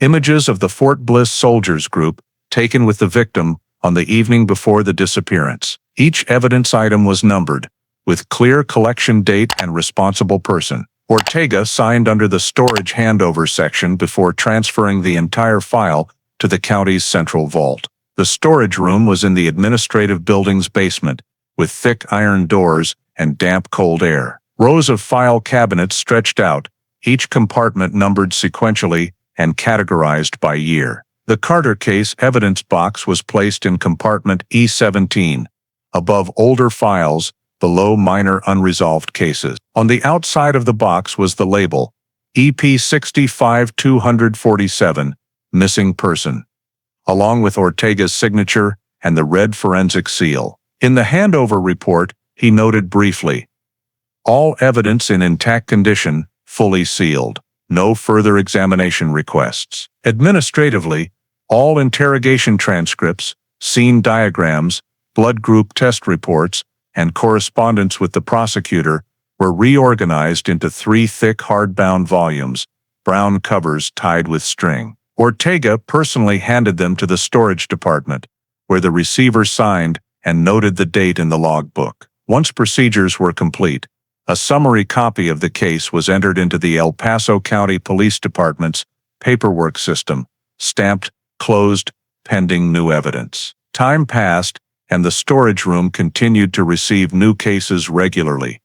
Images of the Fort Bliss soldiers group taken with the victim on the evening before the disappearance. Each evidence item was numbered, with clear collection date and responsible person. Ortega signed under the storage handover section before transferring the entire file to the county's central vault. The storage room was in the administrative building's basement, with thick iron doors and damp cold air. Rows of file cabinets stretched out, each compartment numbered sequentially and categorized by year. The Carter case evidence box was placed in compartment E17, above older files, below minor unresolved cases. On the outside of the box was the label, EP65-247, missing person, along with Ortega's signature and the red forensic seal. In the handover report, he noted briefly, "All evidence in intact condition, fully sealed. No further examination requests." Administratively, All interrogation transcripts, scene diagrams, blood group test reports, and correspondence with the prosecutor were reorganized into 3 thick hardbound volumes, brown covers tied with string. Ortega personally handed them to the storage department, where the receiver signed and noted the date in the logbook. Once procedures were complete, a summary copy of the case was entered into the El Paso County Police Department's paperwork system, stamped, closed, pending new evidence. Time passed, and the storage room continued to receive new cases regularly,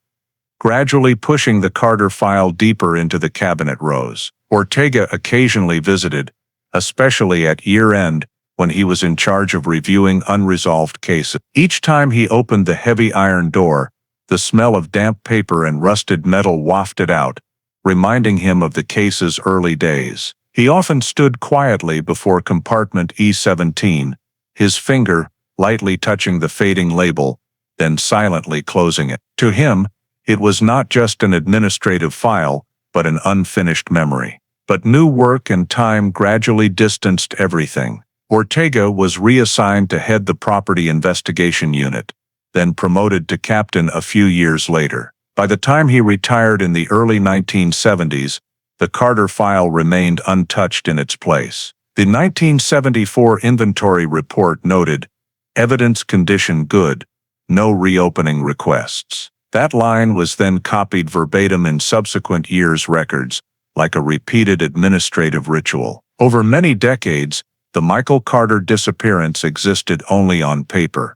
gradually pushing the Carter file deeper into the cabinet rows. Ortega occasionally visited, especially at year-end when he was in charge of reviewing unresolved cases. Each time he opened the heavy iron door, the smell of damp paper and rusted metal wafted out, reminding him of the case's early days. He often stood quietly before compartment E17, his finger lightly touching the fading label, then silently closing it. To him, it was not just an administrative file, but an unfinished memory. But new work and time gradually distanced everything. Ortega was reassigned to head the Property Investigation Unit, then promoted to captain a few years later. By the time he retired in the early 1970s, the Carter file remained untouched in its place. The 1974 inventory report noted, "Evidence condition good, no reopening requests." That line was then copied verbatim in subsequent years' records, like a repeated administrative ritual. Over many decades, the Michael Carter disappearance existed only on paper,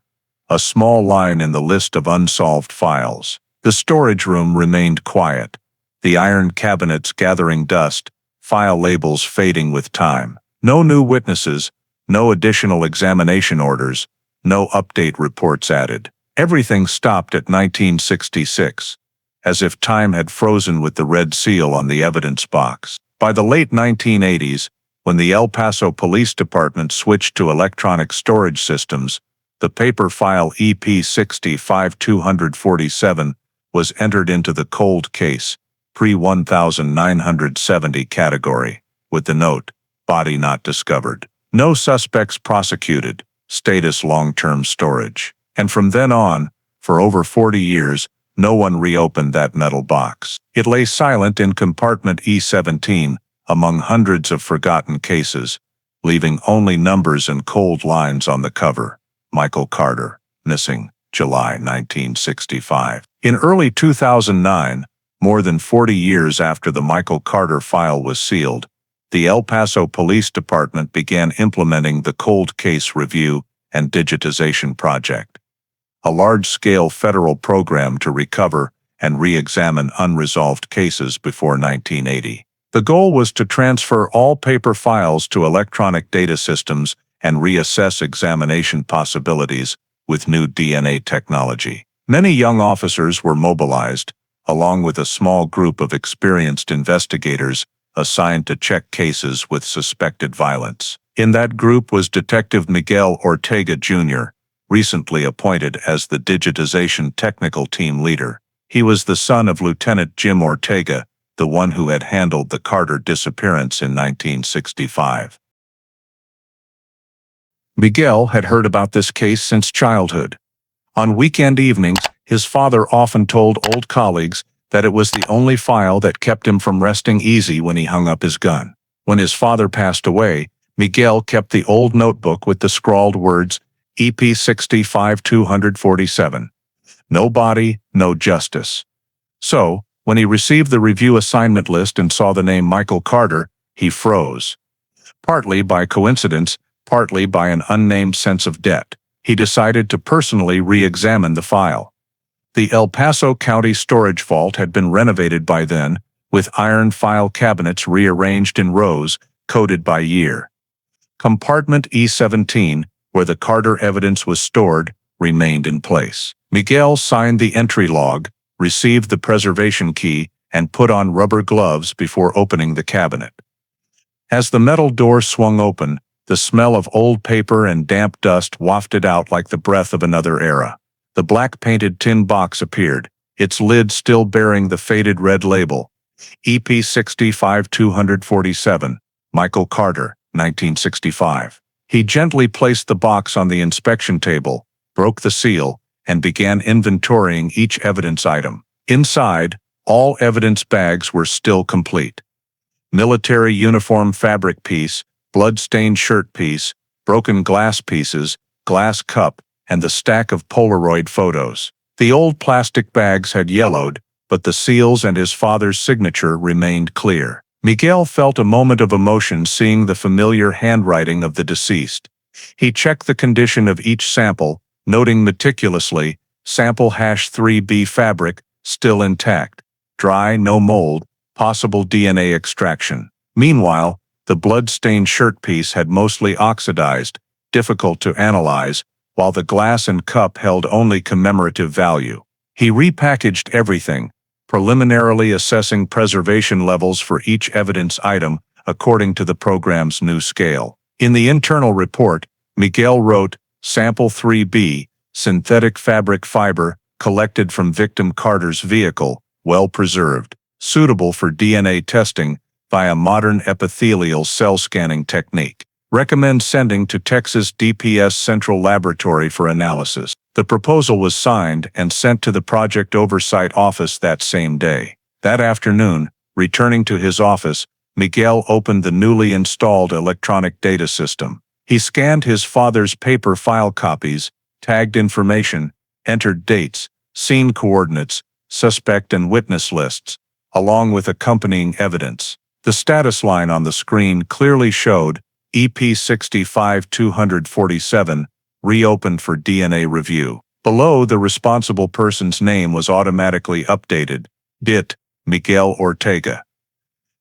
a small line in the list of unsolved files. The storage room remained quiet, the iron cabinets gathering dust, file labels fading with time. No new witnesses, no additional examination orders, no update reports added. Everything stopped at 1966, as if time had frozen with the red seal on the evidence box. By the late 1980s, when the El Paso Police Department switched to electronic storage systems, the paper file EP-65-247 was entered into the cold case, pre-1970 category, with the note, "Body not discovered." No suspects prosecuted, status long-term storage. And from then on, for over 40 years, no one reopened that metal box. It lay silent in compartment E17, among hundreds of forgotten cases, leaving only numbers and cold lines on the cover. Michael Carter, missing, July 1965. In early 2009, more than 40 years after the Michael Carter file was sealed, the El Paso Police Department began implementing the Cold Case Review and Digitization Project, a large-scale federal program to recover and re-examine unresolved cases before 1980. The goal was to transfer all paper files to electronic data systems and reassess examination possibilities with new DNA technology. Many young officers were mobilized, along with a small group of experienced investigators assigned to check cases with suspected violence. In that group was Detective Miguel Ortega Jr., recently appointed as the digitization technical team leader. He was the son of Lieutenant Jim Ortega, the one who had handled the Carter disappearance in 1965. Miguel had heard about this case since childhood. On weekend evenings, his father often told old colleagues that it was the only file that kept him from resting easy when he hung up his gun. When his father passed away, Miguel kept the old notebook with the scrawled words, EP-65-247. No body, no justice. So, when he received the review assignment list and saw the name Michael Carter, he froze. Partly by coincidence, partly by an unnamed sense of debt, he decided to personally re-examine the file. The El Paso County storage vault had been renovated by then, with iron file cabinets rearranged in rows, coded by year. Compartment E17, where the Carter evidence was stored, remained in place. Miguel signed the entry log, received the preservation key, and put on rubber gloves before opening the cabinet. As the metal door swung open, the smell of old paper and damp dust wafted out like the breath of another era. The black-painted tin box appeared, its lid still bearing the faded red label, EP-65-247, Michael Carter, 1965. He gently placed the box on the inspection table, broke the seal, and began inventorying each evidence item. Inside, all evidence bags were still complete. Military uniform fabric piece, blood-stained shirt piece, broken glass pieces, glass cup, and the stack of Polaroid photos. The old plastic bags had yellowed, but the seals and his father's signature remained clear. Miguel felt a moment of emotion seeing the familiar handwriting of the deceased. He checked the condition of each sample, noting meticulously, sample #3B fabric, still intact, dry, no mold, possible DNA extraction. Meanwhile, the blood-stained shirt piece had mostly oxidized, difficult to analyze, while the glass and cup held only commemorative value. He repackaged everything, preliminarily assessing preservation levels for each evidence item according to the program's new scale. In the internal report, Miguel wrote, Sample 3B, synthetic fabric fiber, collected from victim Carter's vehicle, well preserved, suitable for DNA testing via modern epithelial cell scanning technique. Recommend sending to Texas DPS Central Laboratory for analysis. The proposal was signed and sent to the Project Oversight Office that same day. That afternoon, returning to his office, Miguel opened the newly installed electronic data system. He scanned his father's paper file copies, tagged information, entered dates, scene coordinates, suspect and witness lists, along with accompanying evidence. The status line on the screen clearly showed EP 65247, reopened for DNA review. Below, the responsible person's name was automatically updated. DIT, Miguel Ortega.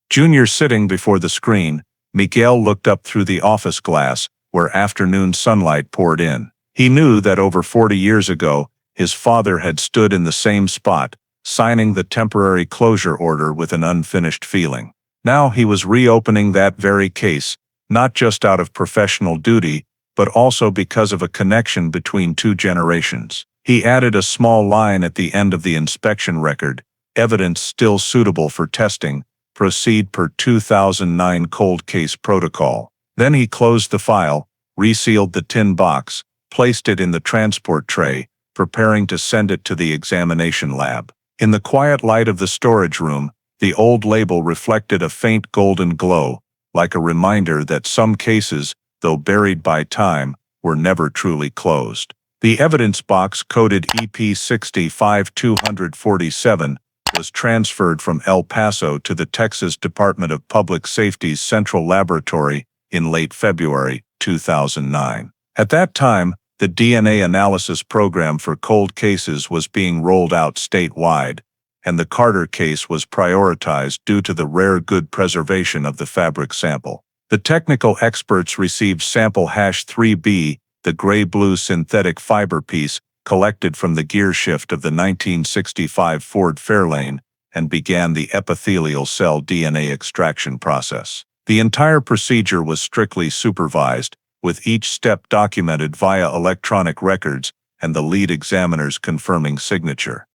Jr. Sitting before the screen, Miguel looked up through the office glass, where afternoon sunlight poured in. He knew that over 40 years ago, his father had stood in the same spot, signing the temporary closure order with an unfinished feeling. Now he was reopening that very case, not just out of professional duty, but also because of a connection between two generations. He added a small line at the end of the inspection record, evidence still suitable for testing, proceed per 2009 cold case protocol. Then he closed the file, resealed the tin box, placed it in the transport tray, preparing to send it to the examination lab. In the quiet light of the storage room, the old label reflected a faint golden glow, like a reminder that some cases, though buried by time, were never truly closed. The evidence box coded EP 65247 was transferred from El Paso to the Texas Department of Public Safety's Central Laboratory in late February 2009. At that time, the DNA analysis program for cold cases was being rolled out statewide, and the Carter case was prioritized due to the rare good preservation of the fabric sample. The technical experts received sample #3B, the gray-blue synthetic fiber piece, collected from the gear shift of the 1965 Ford Fairlane, and began the epithelial cell DNA extraction process. The entire procedure was strictly supervised, with each step documented via electronic records and the lead examiner's confirming signature.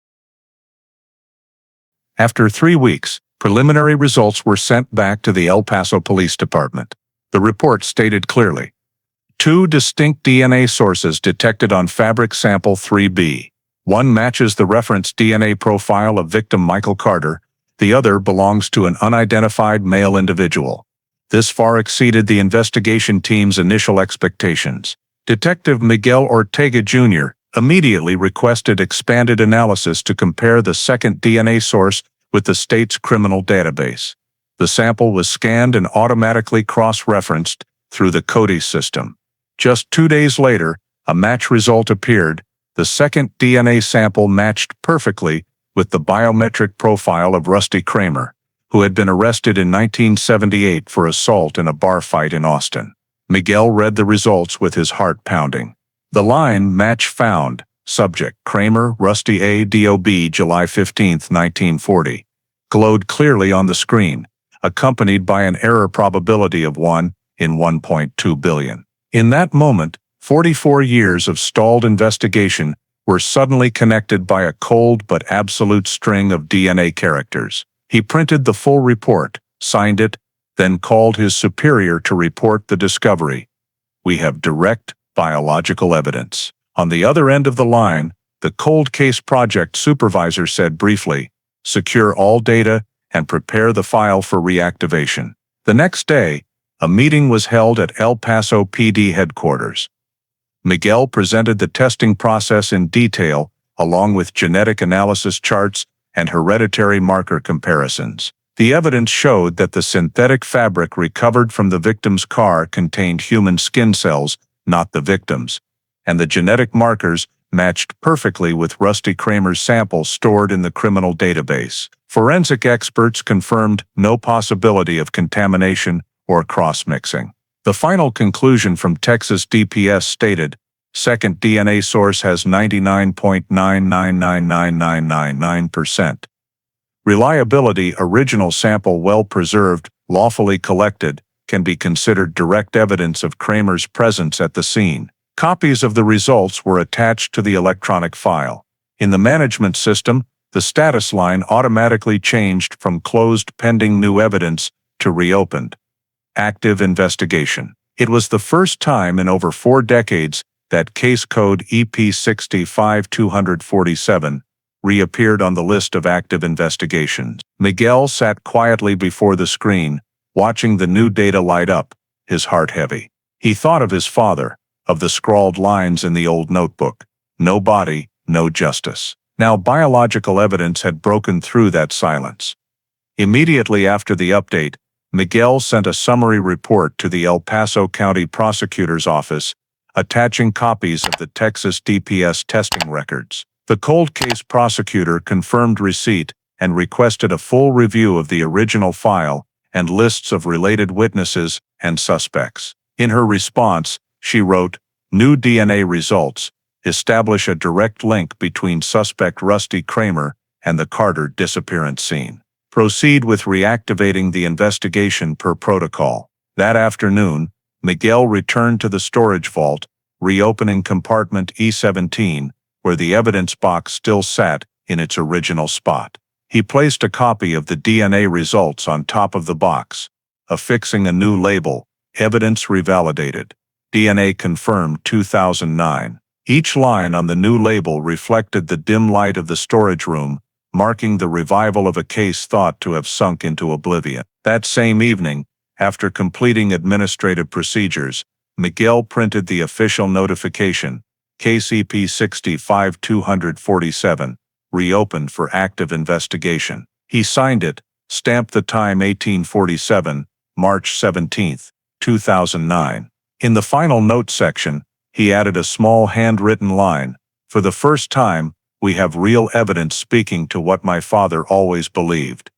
After 3 weeks, preliminary results were sent back to the El Paso Police Department. The report stated clearly, 2 distinct DNA sources detected on fabric sample 3B. One matches the reference DNA profile of victim Michael Carter, the other belongs to an unidentified male individual. This far exceeded the investigation team's initial expectations. Detective Miguel Ortega Jr. immediately requested expanded analysis to compare the second DNA source with the state's criminal database. The sample was scanned and automatically cross-referenced through the CODIS system. Just 2 days later, a match result appeared. The second DNA sample matched perfectly with the biometric profile of Rusty Kramer, who had been arrested in 1978 for assault in a bar fight in Austin. Miguel read the results with his heart pounding. The line "Match found," subject Kramer, Rusty A. DOB, July 15, 1940, glowed clearly on the screen, accompanied by an error probability of 1 in 1.2 billion. In that moment, 44 years of stalled investigation were suddenly connected by a cold but absolute string of DNA characters. He printed the full report, signed it, then called his superior to report the discovery. "We have direct biological evidence." On the other end of the line, the cold case project supervisor said briefly, "Secure all data and prepare the file for reactivation." The next day, a meeting was held at El Paso PD headquarters. Miguel presented the testing process in detail, along with genetic analysis charts and hereditary marker comparisons. The evidence showed that the synthetic fabric recovered from the victim's car contained human skin cells, not the victim's, and the genetic markers matched perfectly with Rusty Kramer's sample stored in the criminal database. Forensic experts confirmed no possibility of contamination or cross-mixing. The final conclusion from Texas DPS stated, "Second DNA source has 99.9999999%. Reliability. Original sample well preserved, lawfully collected, can be considered direct evidence of Kramer's presence at the scene." Copies of the results were attached to the electronic file. In the management system, the status line automatically changed from closed pending new evidence to reopened active investigation. It was the first time in over 4 decades that case code EP 65247 reappeared on the list of active investigations. Miguel sat quietly before the screen, watching the new data light up, his heart heavy. He thought of his father, of the scrawled lines in the old notebook, "No body, no justice." Now biological evidence had broken through that silence. Immediately after the update, Miguel sent a summary report to the El Paso County Prosecutor's Office, attaching copies of the Texas DPS testing records. The cold case prosecutor confirmed receipt and requested a full review of the original file and lists of related witnesses and suspects. In her response, she wrote, "New DNA results establish a direct link between suspect Rusty Kramer and the Carter disappearance scene. Proceed with reactivating the investigation per protocol." That afternoon, Miguel returned to the storage vault, reopening compartment E17, where the evidence box still sat in its original spot. He placed a copy of the DNA results on top of the box, affixing a new label, "Evidence Revalidated. DNA confirmed 2009. Each line on the new label reflected the dim light of the storage room, marking the revival of a case thought to have sunk into oblivion. That same evening, after completing administrative procedures, Miguel printed the official notification, Case EP 65247, reopened for active investigation. He signed it, stamped the time 1847, March 17, 2009. In the final note section, he added a small handwritten line, "For the first time, we have real evidence speaking to what my father always believed."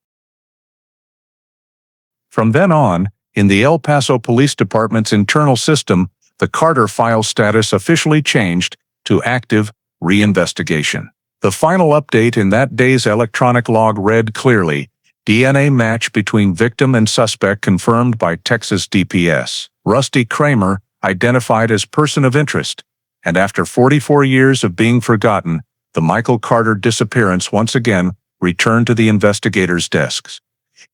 From then on, in the El Paso Police Department's internal system, the Carter file status officially changed to active reinvestigation. The final update in that day's electronic log read clearly, "DNA match between victim and suspect confirmed by Texas DPS. Rusty Kramer identified as person of interest." And after 44 years of being forgotten, the Michael Carter disappearance once again returned to the investigators' desks,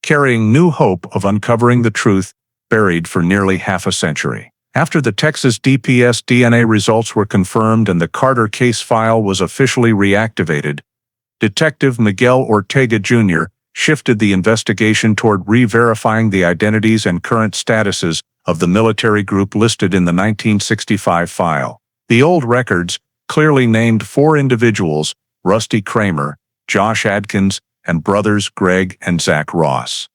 carrying new hope of uncovering the truth buried for nearly half a century. After the Texas DPS DNA results were confirmed and the Carter case file was officially reactivated, Detective Miguel Ortega Jr. shifted the investigation toward re-verifying the identities and current statuses of the military group listed in the 1965 file. The old records clearly named 4 individuals, Rusty Kramer, Josh Adkins, and brothers Greg and Zach Ross.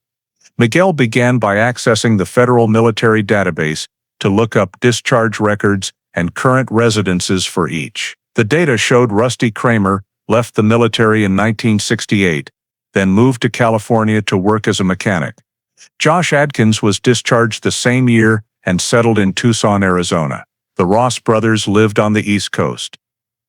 Miguel began by accessing the federal military database to look up discharge records and current residences for each. The data showed Rusty Kramer left the military in 1968, then moved to California to work as a mechanic. Josh Adkins was discharged the same year and settled in Tucson, Arizona. The Ross brothers lived on the East Coast.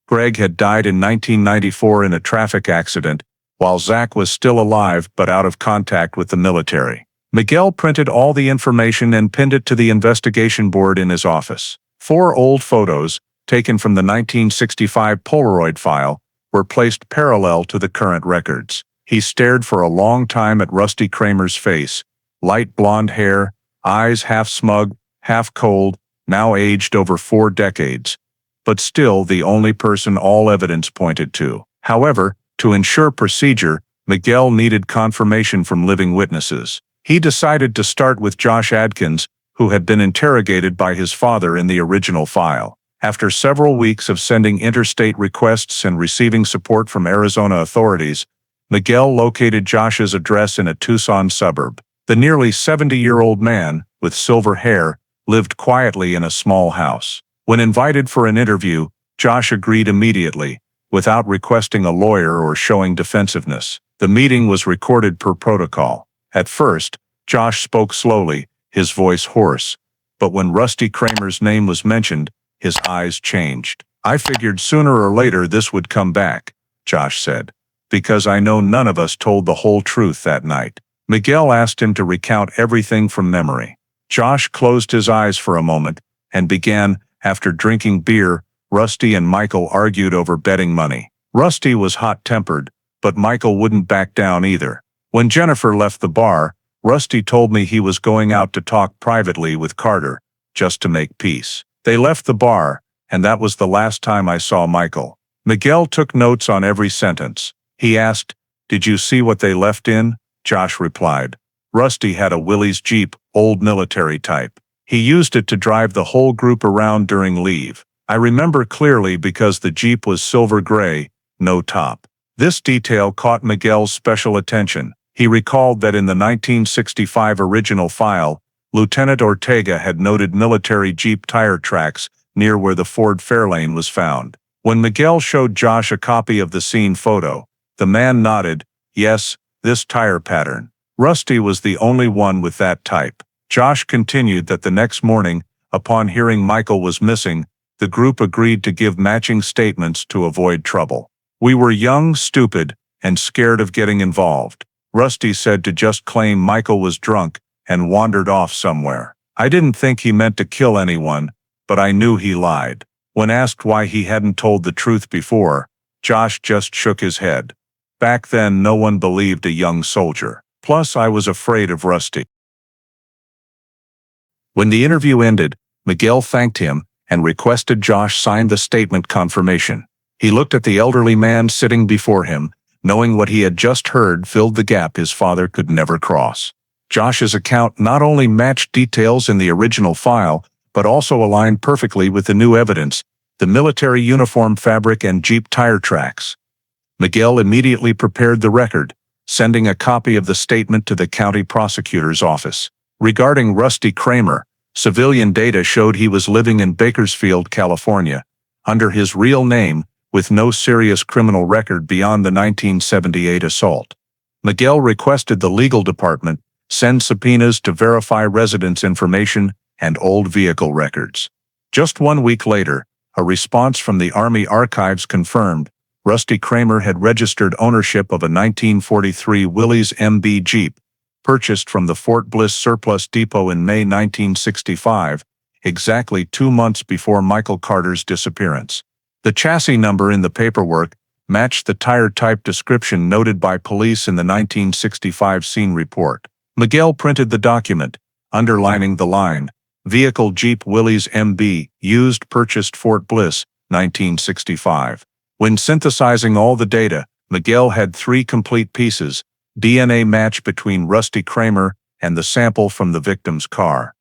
Greg had died in 1994 in a traffic accident, while Zach was still alive but out of contact with the military. Miguel printed all the information and pinned it to the investigation board in his office. 4 old photos, taken from the 1965 Polaroid file, were placed parallel to the current records. He stared for a long time at Rusty Kramer's face, light blonde hair, eyes half smug, half cold, now aged over 4 decades. But still the only person all evidence pointed to. However, to ensure procedure, Miguel needed confirmation from living witnesses. He decided to start with Josh Adkins, who had been interrogated by his father in the original file. After several weeks of sending interstate requests and receiving support from Arizona authorities, Miguel located Josh's address in a Tucson suburb. The nearly 70-year-old man, with silver hair, lived quietly in a small house. When invited for an interview, Josh agreed immediately, without requesting a lawyer or showing defensiveness. The meeting was recorded per protocol. At first, Josh spoke slowly, his voice hoarse, but when Rusty Kramer's name was mentioned, his eyes changed. "I figured sooner or later this would come back," Josh said, "because I know none of us told the whole truth that night." Miguel asked him to recount everything from memory. Josh closed his eyes for a moment and began, after drinking beer, Rusty and Michael argued over betting money. Rusty was hot-tempered, but Michael wouldn't back down either. When Jennifer left the bar, Rusty told me he was going out to talk privately with Carter, just to make peace. They left the bar, and that was the last time I saw Michael. Miguel took notes on every sentence. He asked, "Did you see what they left in?" Josh replied. Rusty had a Willys Jeep, old military type. He used it to drive the whole group around during leave. I remember clearly because the Jeep was silver gray, no top. This detail caught Miguel's special attention. He recalled that in the 1965 original file, Lieutenant Ortega had noted military Jeep tire tracks near where the Ford Fairlane was found. When Miguel showed Josh a copy of the scene photo, the man nodded, "Yes, this tire pattern." Rusty was the only one with that type. Josh continued that the next morning, upon hearing Michael was missing, the group agreed to give matching statements to avoid trouble. "We were young, stupid, and scared of getting involved." Rusty said to just claim Michael was drunk and wandered off somewhere. "I didn't think he meant to kill anyone, but I knew he lied." When asked why he hadn't told the truth before, Josh just shook his head. "Back then no one believed a young soldier. Plus I was afraid of Rusty." When the interview ended, Miguel thanked him and requested Josh sign the statement confirmation. He looked at the elderly man sitting before him, knowing what he had just heard filled the gap his father could never cross. Josh's account not only matched details in the original file, but also aligned perfectly with the new evidence, the military uniform fabric and Jeep tire tracks. Miguel immediately prepared the record, sending a copy of the statement to the county prosecutor's office. Regarding Rusty Kramer, civilian data showed he was living in Bakersfield, California, under his real name, with no serious criminal record beyond the 1978 assault. Miguel requested the legal department send subpoenas to verify residence information and old vehicle records. Just 1 week later, a response from the Army Archives confirmed Rusty Kramer had registered ownership of a 1943 Willys MB Jeep, purchased from the Fort Bliss Surplus Depot in May 1965, exactly 2 months before Michael Carter's disappearance. The chassis number in the paperwork matched the tire type description noted by police in the 1965 scene report. Miguel printed the document, underlining the line, "Vehicle Jeep Willys MB, used purchased Fort Bliss, 1965. When synthesizing all the data, Miguel had 3 complete pieces: DNA match between Rusty Kramer and the sample from the victim's car,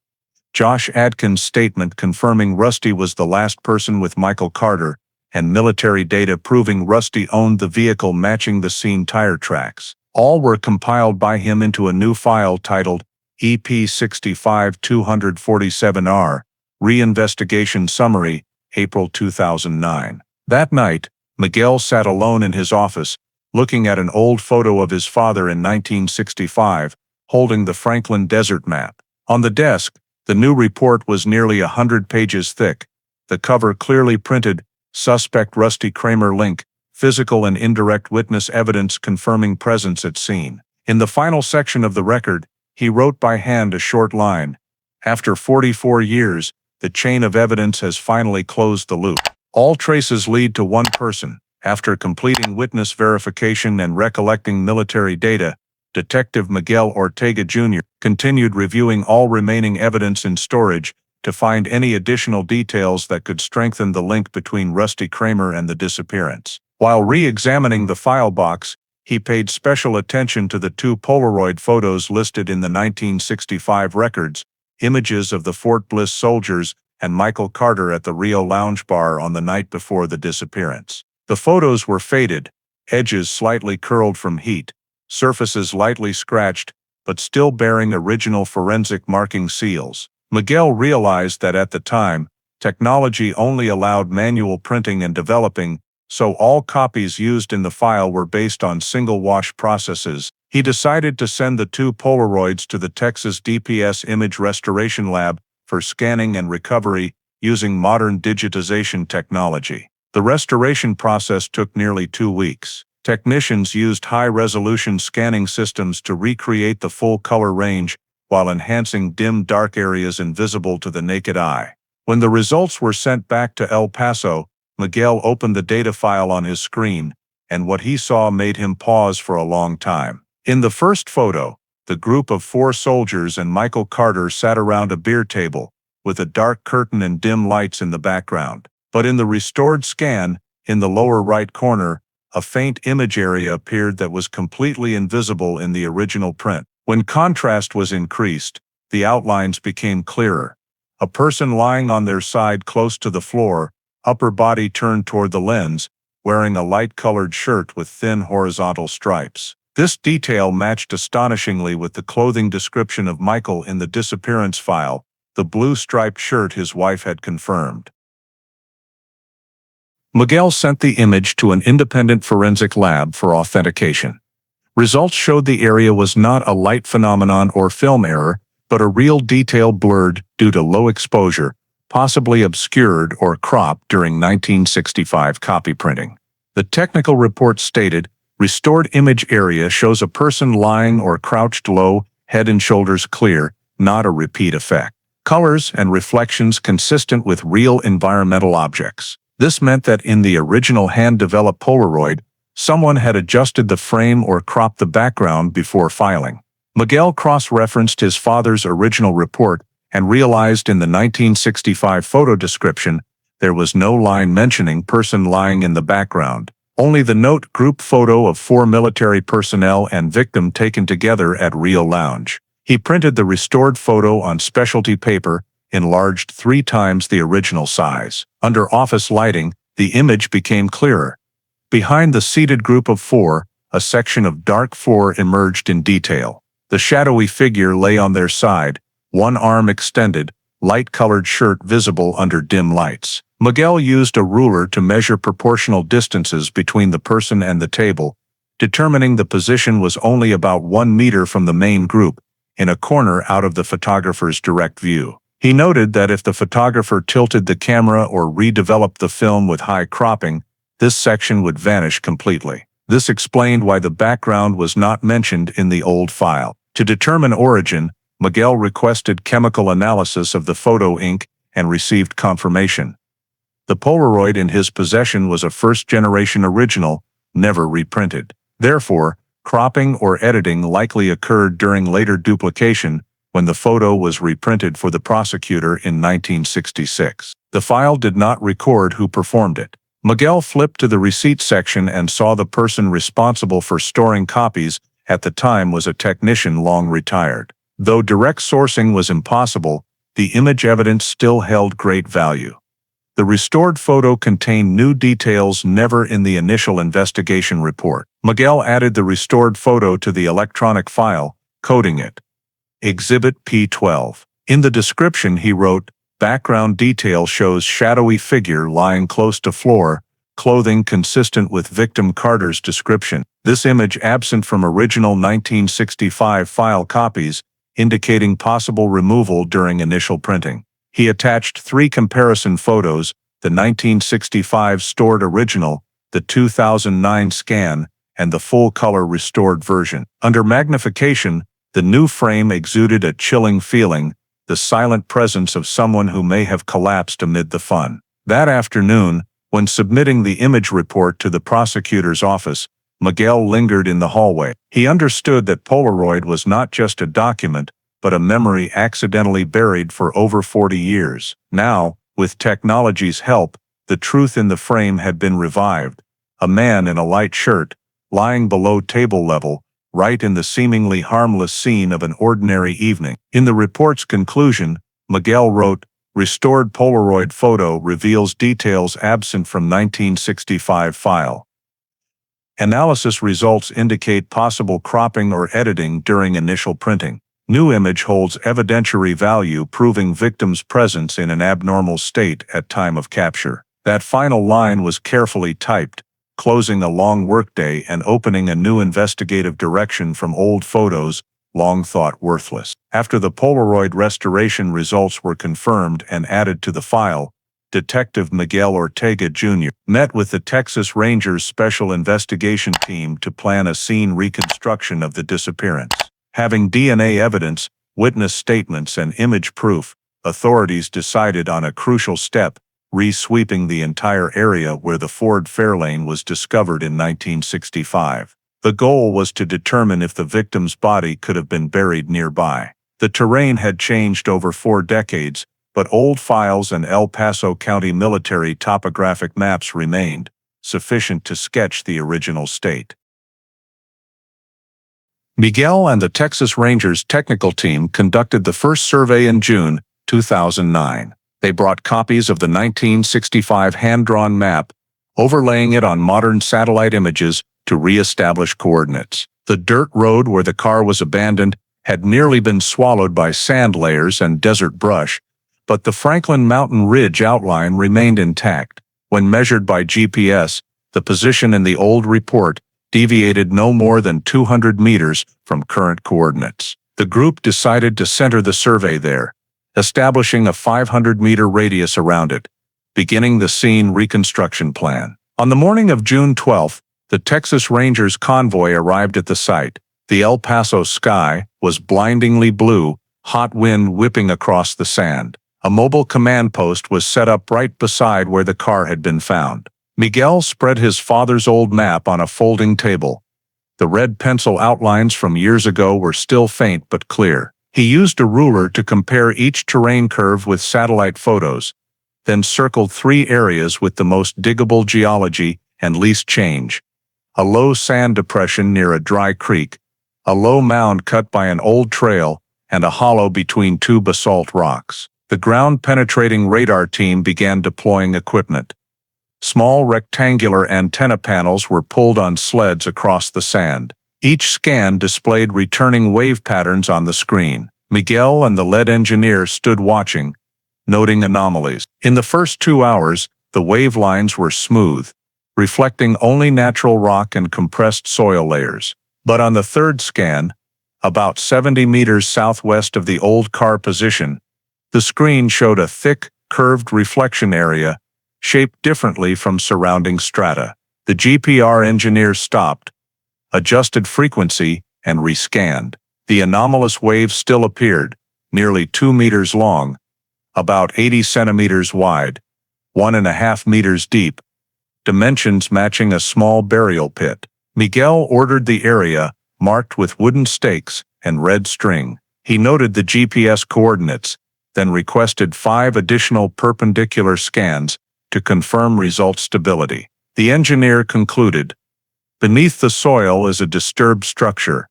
Josh Adkins' statement confirming Rusty was the last person with Michael Carter, and military data proving Rusty owned the vehicle matching the scene tire tracks. All were compiled by him into a new file titled EP 65247R, Reinvestigation Summary, April 2009. That night, Miguel sat alone in his office, looking at an old photo of his father in 1965, holding the Franklin Desert map. On the desk, the new report was nearly 100 pages thick. The cover clearly printed, "Suspect Rusty Kramer link, physical and indirect witness evidence confirming presence at scene." In the final section of the record, he wrote by hand a short line, "After 44 years, the chain of evidence has finally closed the loop. All traces lead to one person. After completing witness verification and recollecting military data, Detective Miguel Ortega Jr. continued reviewing all remaining evidence in storage to find any additional details that could strengthen the link between Rusty Kramer and the disappearance. While re-examining the file box, he paid special attention to the 2 Polaroid photos listed in the 1965 records, images of the Fort Bliss soldiers and Michael Carter at the Rio Lounge Bar on the night before the disappearance. The photos were faded, edges slightly curled from heat, surfaces lightly scratched, but still bearing original forensic marking seals. Miguel realized that at the time, technology only allowed manual printing and developing, so all copies used in the file were based on single-wash processes. He decided to send the 2 Polaroids to the Texas DPS Image Restoration Lab for scanning and recovery using modern digitization technology. The restoration process took nearly 2 weeks. Technicians used high-resolution scanning systems to recreate the full color range while enhancing dim dark areas invisible to the naked eye. When the results were sent back to El Paso, Miguel opened the data file on his screen, and what he saw made him pause for a long time. In the first photo, the group of 4 soldiers and Michael Carter sat around a beer table, with a dark curtain and dim lights in the background. But in the restored scan, in the lower right corner, a faint image area appeared that was completely invisible in the original print. When contrast was increased, the outlines became clearer. A person lying on their side close to the floor, upper body turned toward the lens, wearing a light-colored shirt with thin horizontal stripes. This detail matched astonishingly with the clothing description of Michael in the disappearance file, the blue striped shirt his wife had confirmed. Miguel sent the image to an independent forensic lab for authentication. Results showed the area was not a light phenomenon or film error, but a real detail blurred due to low exposure, possibly obscured or cropped during 1965 copy printing. The technical report stated, "Restored image area shows a person lying or crouched low, head and shoulders clear, not a repeat effect. Colors and reflections consistent with real environmental objects." This meant that in the original hand-developed Polaroid, someone had adjusted the frame or cropped the background before filing. Miguel cross-referenced his father's original report and realized in the 1965 photo description there was no line mentioning person lying in the background, only the note group photo of 4 military personnel and victim taken together at Rio Lounge. He printed the restored photo on specialty paper, enlarged 3 times the original size. Under office lighting, the image became clearer. Behind the seated group of 4, a section of dark floor emerged in detail. The shadowy figure lay on their side, one arm extended, light-colored shirt visible under dim lights. Miguel used a ruler to measure proportional distances between the person and the table, determining the position was only about 1 meter from the main group, in a corner out of the photographer's direct view. He noted that if the photographer tilted the camera or redeveloped the film with high cropping, this section would vanish completely. This explained why the background was not mentioned in the old file. To determine origin, Miguel requested chemical analysis of the photo ink and received confirmation. The Polaroid in his possession was a first-generation original, never reprinted. Therefore, cropping or editing likely occurred during later duplication when the photo was reprinted for the prosecutor in 1966. The file did not record who performed it. Miguel flipped to the receipt section and saw the person responsible for storing copies at the time was a technician long retired. Though direct sourcing was impossible, the image evidence still held great value. The restored photo contained new details never in the initial investigation report. Miguel added the restored photo to the electronic file, coding it Exhibit P12. In the description he wrote, "Background detail shows shadowy figure lying close to floor, clothing consistent with victim Carter's description." This image absent from original 1965 file copies, indicating possible removal during initial printing. He attached 3 comparison photos, the 1965 stored original, the 2009 scan, and the full-color restored version. Under magnification, the new frame exuded a chilling feeling, the silent presence of someone who may have collapsed amid the fun. That afternoon, when submitting the image report to the prosecutor's office, Miguel lingered in the hallway. He understood that Polaroid was not just a document, but a memory accidentally buried for over 40 years. Now, with technology's help, the truth in the frame had been revived. A man in a light shirt, lying below table level, right in the seemingly harmless scene of an ordinary evening. In the report's conclusion, Miguel wrote, "Restored Polaroid photo reveals details absent from 1965 file. Analysis results indicate possible cropping or editing during initial printing. New image holds evidentiary value proving victim's presence in an abnormal state at time of capture." That final line was carefully typed, closing a long workday and opening a new investigative direction from old photos long thought worthless. After the Polaroid restoration results were confirmed and added to the file, Detective Miguel Ortega Jr. met with the Texas Rangers Special Investigation Team to plan a scene reconstruction of the disappearance. Having DNA evidence, witness statements, and image proof, authorities decided on a crucial step: re-sweeping the entire area where the Ford Fairlane was discovered in 1965. The goal was to determine if the victim's body could have been buried nearby. The terrain had changed over 4 decades, but old files and El Paso County military topographic maps remained, sufficient to sketch the original state. Miguel and the Texas Rangers technical team conducted the first survey in June 2009. They brought copies of the 1965 hand-drawn map, overlaying it on modern satellite images to re-establish coordinates. The dirt road where the car was abandoned had nearly been swallowed by sand layers and desert brush, but the Franklin Mountain Ridge outline remained intact. When measured by GPS, the position in the old report deviated no more than 200 meters from current coordinates. The group decided to center the survey there, establishing a 500-meter radius around it, beginning the scene reconstruction plan. On the morning of June 12, the Texas Rangers convoy arrived at the site. The El Paso sky was blindingly blue, hot wind whipping across the sand. A mobile command post was set up right beside where the car had been found. Miguel spread his father's old map on a folding table. The red pencil outlines from years ago were still faint but clear. He used a ruler to compare each terrain curve with satellite photos, then circled 3 areas with the most diggable geology and least change: a low sand depression near a dry creek, a low mound cut by an old trail, and a hollow between 2 basalt rocks. The ground-penetrating radar team began deploying equipment. Small rectangular antenna panels were pulled on sleds across the sand. Each scan displayed returning wave patterns on the screen. Miguel and the lead engineer stood watching, noting anomalies. In the first 2 hours, the wave lines were smooth, reflecting only natural rock and compressed soil layers. But on the third scan, about 70 meters southwest of the old car position, the screen showed a thick, curved reflection area, shaped differently from surrounding strata. The GPR engineer stopped, adjusted frequency, and rescanned. The anomalous wave still appeared, nearly 2 meters long, about 80 centimeters wide, 1.5 meters deep, dimensions matching a small burial pit. Miguel ordered the area marked with wooden stakes and red string. He noted the GPS coordinates, then requested 5 additional perpendicular scans to confirm result stability. The engineer concluded, "Beneath the soil is a disturbed structure.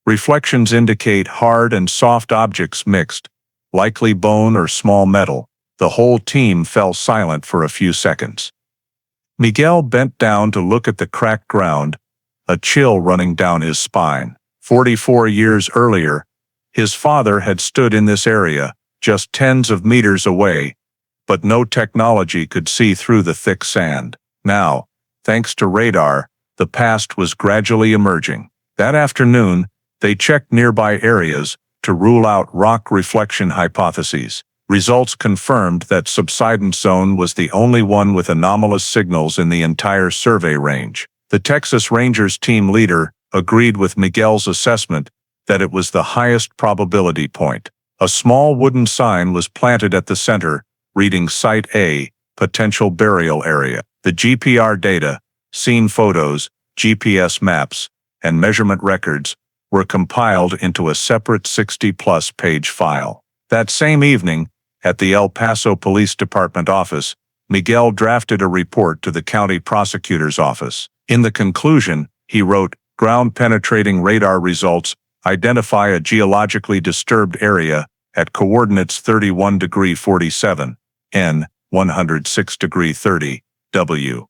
Reflections indicate hard and soft objects mixed, likely bone or small metal." The whole team fell silent for a few seconds. Miguel bent down to look at the cracked ground, a chill running down his spine. 44 years earlier, his father had stood in this area, just tens of meters away, but no technology could see through the thick sand. Now, thanks to radar, the past was gradually emerging. That afternoon, they checked nearby areas to rule out rock reflection hypotheses. Results confirmed that subsidence zone was the only one with anomalous signals in the entire survey range. The Texas Rangers team leader agreed with Miguel's assessment that it was the highest probability point. A small wooden sign was planted at the center, reading Site A, Potential Burial Area. The GPR data, scene photos, GPS maps, and measurement records were compiled into a separate 60-plus page file. That same evening, at the El Paso Police Department office, Miguel drafted a report to the county prosecutor's office. In the conclusion, he wrote, "Ground-penetrating radar results identify a geologically disturbed area at coordinates 31°47, N, 106°30, W.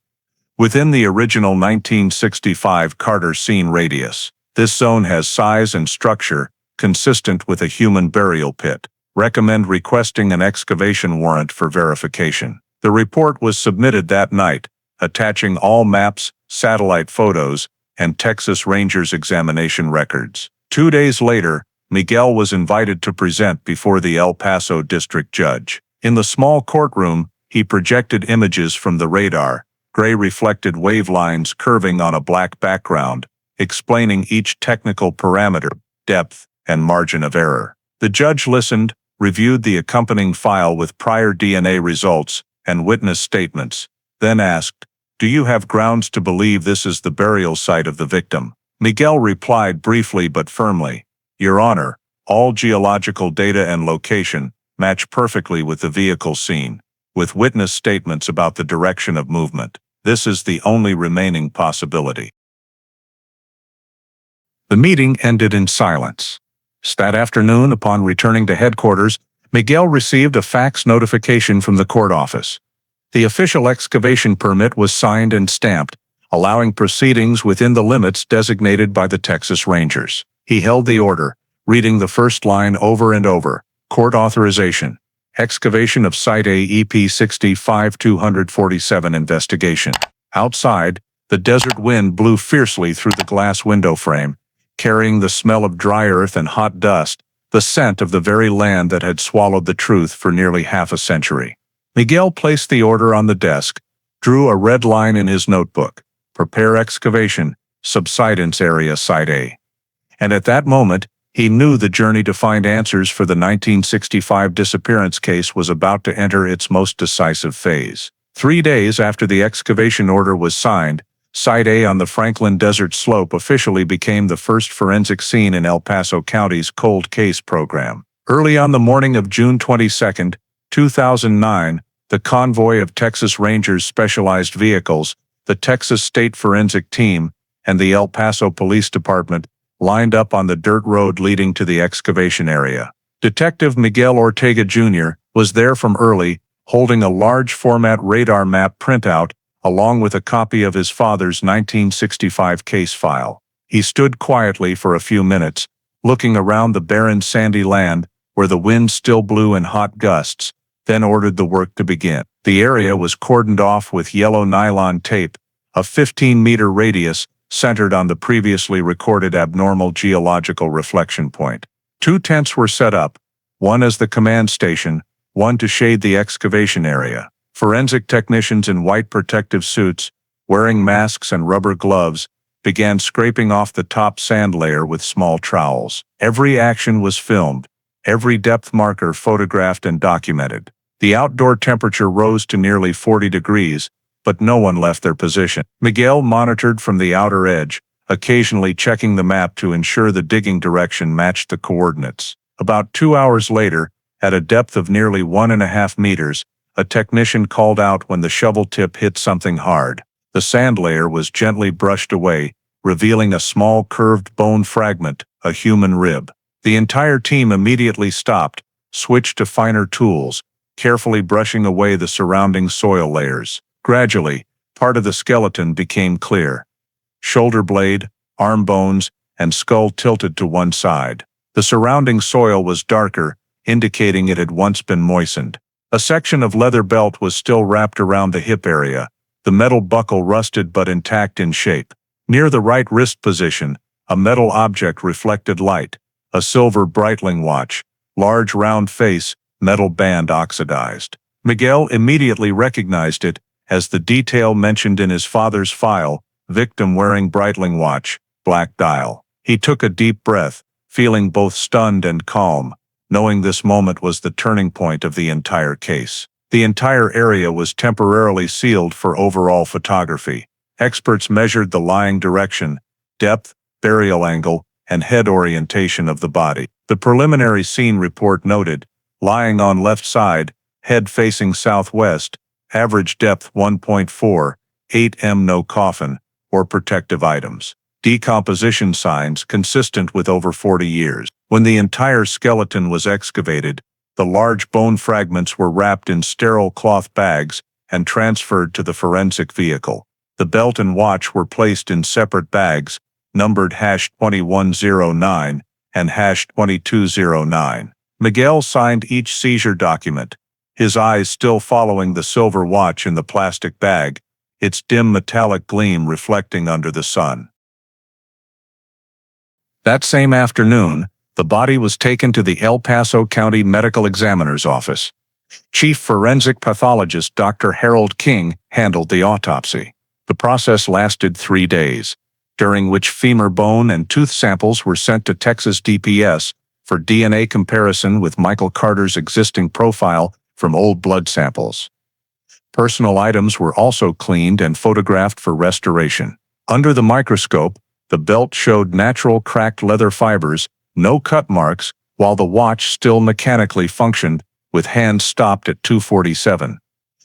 Within the original 1965 Carter scene radius. This zone has size and structure consistent with a human burial pit. Recommend requesting an excavation warrant for verification." The report was submitted that night, attaching all maps, satellite photos, and Texas Rangers examination records. 2 days later, Miguel was invited to present before the El Paso district judge. In the small courtroom, he projected images from the radar, gray reflected wave lines curving on a black background, explaining each technical parameter, depth, and margin of error. The judge listened, reviewed the accompanying file with prior DNA results and witness statements, then asked, "Do you have grounds to believe this is the burial site of the victim?" Miguel replied briefly but firmly, "Your Honor, all geological data and location match perfectly with the vehicle seen, with witness statements about the direction of movement. This is the only remaining possibility." The meeting ended in silence. That afternoon, upon returning to headquarters, Miguel received a fax notification from the court office. The official excavation permit was signed and stamped, allowing proceedings within the limits designated by the Texas Rangers. He held the order, reading the first line over and over. Court authorization. Excavation of Site A EP 65-247 investigation. Outside, the desert wind blew fiercely through the glass window frame, carrying the smell of dry earth and hot dust, the scent of the very land that had swallowed the truth for nearly half a century. Miguel placed the order on the desk, drew a red line in his notebook. Prepare excavation, subsidence area Site A. And at that moment, he knew the journey to find answers for the 1965 disappearance case was about to enter its most decisive phase. 3 days after the excavation order was signed, Site A on the Franklin Desert Slope officially became the first forensic scene in El Paso County's cold case program. Early on the morning of June 22, 2009, the convoy of Texas Rangers specialized vehicles, the Texas State Forensic Team, and the El Paso Police Department lined up on the dirt road leading to the excavation area. Detective Miguel Ortega Jr. was there from early, holding a large format radar map printout along with a copy of his father's 1965 case file. He stood quietly for a few minutes, looking around the barren sandy land where the wind still blew in hot gusts, then ordered the work to begin. The area was cordoned off with yellow nylon tape, a 15-meter radius centered on the previously recorded abnormal geological reflection point. 2 tents were set up, one as the command station, one to shade the excavation area. Forensic technicians in white protective suits, wearing masks and rubber gloves, began scraping off the top sand layer with small trowels. Every action was filmed, every depth marker photographed and documented. The outdoor temperature rose to nearly 40 degrees, but no one left their position. Miguel monitored from the outer edge, occasionally checking the map to ensure the digging direction matched the coordinates. About 2 hours later, at a depth of nearly 1.5 meters, a technician called out when the shovel tip hit something hard. The sand layer was gently brushed away, revealing a small curved bone fragment, a human rib. The entire team immediately stopped, switched to finer tools, carefully brushing away the surrounding soil layers. Gradually, part of the skeleton became clear. Shoulder blade, arm bones, and skull tilted to one side. The surrounding soil was darker, indicating it had once been moistened. A section of leather belt was still wrapped around the hip area, the metal buckle rusted but intact in shape. Near the right wrist position, a metal object reflected light, a silver Breitling watch, large round face, metal band oxidized. Miguel immediately recognized it as the detail mentioned in his father's file, victim wearing Breitling watch, black dial. He took a deep breath, feeling both stunned and calm, knowing this moment was the turning point of the entire case. The entire area was temporarily sealed for overall photography, Experts measured the lying direction, depth, burial angle, and head orientation of the body. The preliminary scene report noted, lying on left side, head facing southwest, average depth 1.4, 8 m. No coffin or protective items. Decomposition signs consistent with over 40 years. When the entire skeleton was excavated, the large bone fragments were wrapped in sterile cloth bags and transferred to the forensic vehicle. The belt and watch were placed in separate bags, numbered #2109 and #2209. Miguel signed each seizure document, his eyes still following the silver watch in the plastic bag, its dim metallic gleam reflecting under the sun. That same afternoon, the body was taken to the El Paso County Medical Examiner's office. Chief Forensic Pathologist Dr. Harold King handled the autopsy. The process lasted 3 days, during which femur bone and tooth samples were sent to Texas DPS for DNA comparison with Michael Carter's existing profile from old blood samples. Personal items were also cleaned and photographed for restoration. Under the microscope, the belt showed natural cracked leather fibers, no cut marks, while the watch still mechanically functioned, with hands stopped at 2:47.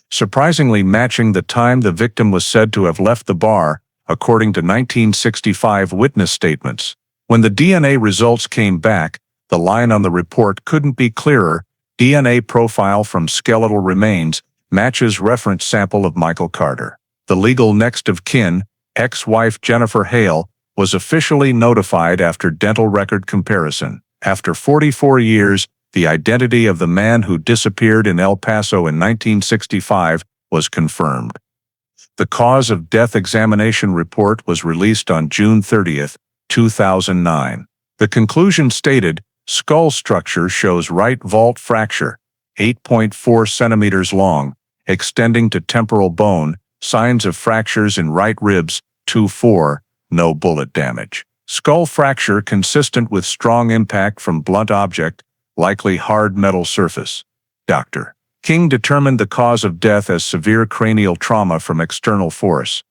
Surprisingly matching the time the victim was said to have left the bar, according to 1965 witness statements. When the DNA results came back, the line on the report couldn't be clearer. DNA profile from skeletal remains matches reference sample of Michael Carter. The legal next of kin, ex-wife Jennifer Hale, was officially notified after dental record comparison. After 44 years, the identity of the man who disappeared in El Paso in 1965 was confirmed. The cause of death examination report was released on June 30, 2009. The conclusion stated, skull structure shows right vault fracture, 8.4 centimeters long, extending to temporal bone, signs of fractures in right ribs, 2-4, no bullet damage. Skull fracture consistent with strong impact from blunt object, likely hard metal surface. Dr. King determined the cause of death as severe cranial trauma from external force.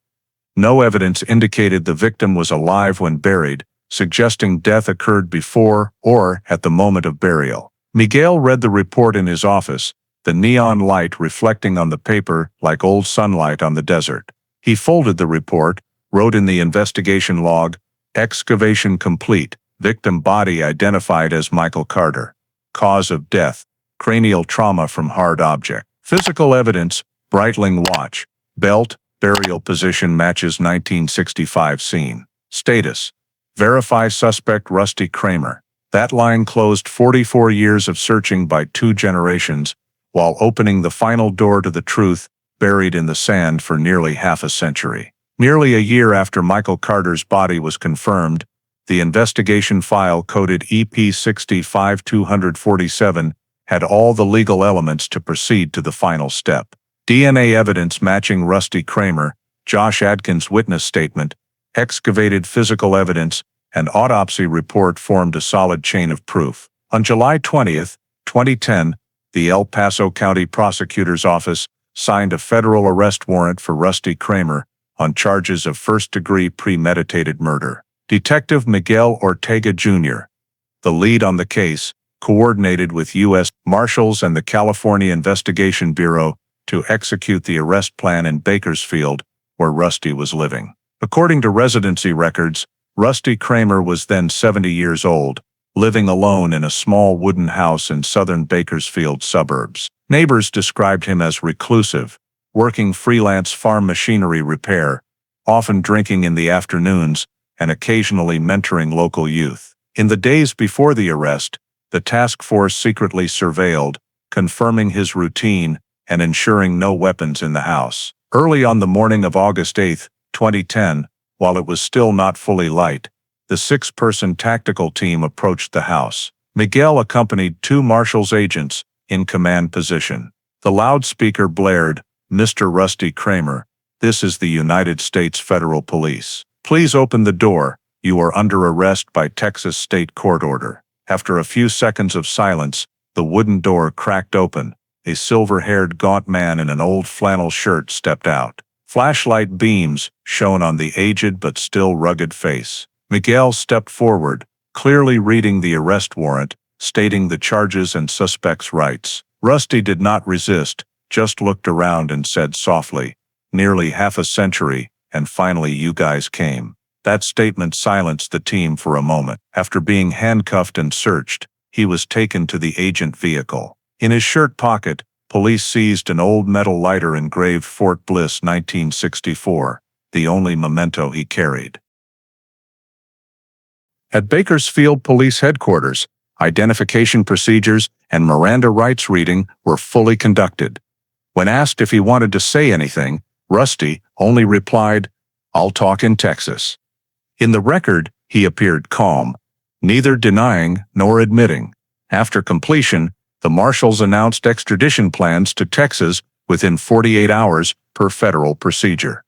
No evidence indicated the victim was alive when buried, suggesting death occurred before or at the moment of burial. Miguel read the report in his office, the neon light reflecting on the paper like old sunlight on the desert. He folded the report, wrote in the investigation log, excavation complete, victim body identified as Michael Carter. Cause of death, cranial trauma from hard object. Physical evidence, Breitling watch, belt, burial position matches 1965 scene. Status, verify suspect Rusty Kramer. That line closed 44 years of searching by 2 generations, while opening the final door to the truth, buried in the sand for nearly half a century. Nearly a year after Michael Carter's body was confirmed, the investigation file coded EP 65247 had all the legal elements to proceed to the final step. DNA evidence matching Rusty Kramer, Josh Adkins' witness statement, excavated physical evidence, and autopsy report formed a solid chain of proof. On July 20, 2010, the El Paso County Prosecutor's Office signed a federal arrest warrant for Rusty Kramer on charges of first-degree premeditated murder. Detective Miguel Ortega Jr., the lead on the case, coordinated with U.S. Marshals and the California Investigation Bureau to execute the arrest plan in Bakersfield, where Rusty was living. According to residency records, Rusty Kramer was then 70 years old, living alone in a small wooden house in southern Bakersfield suburbs. Neighbors described him as reclusive, working freelance farm machinery repair, often drinking in the afternoons, and occasionally mentoring local youth. In the days before the arrest, the task force secretly surveilled, confirming his routine and ensuring no weapons in the house. Early on the morning of August 8, 2010, while it was still not fully light, the 6-person tactical team approached the house. Miguel accompanied 2 Marshals agents in command position. The loudspeaker blared, "Mr. Rusty Kramer, this is the United States Federal Police. Please open the door, you are under arrest by Texas State Court order." After a few seconds of silence, the wooden door cracked open. A silver-haired gaunt man in an old flannel shirt stepped out. Flashlight beams shone on the aged but still rugged face. Miguel stepped forward, clearly reading the arrest warrant, stating the charges and suspect's rights. Rusty did not resist, just looked around and said softly, "Nearly half a century, and finally you guys came." That statement silenced the team for a moment. After being handcuffed and searched, he was taken to the agent vehicle. In his shirt pocket, police seized an old metal lighter engraved Fort Bliss 1964, the only memento he carried. At Bakersfield Police Headquarters, identification procedures and Miranda rights reading were fully conducted. When asked if he wanted to say anything, Rusty only replied, "I'll talk in Texas." In the record, he appeared calm, neither denying nor admitting. After completion, the marshals announced extradition plans to Texas within 48 hours per federal procedure.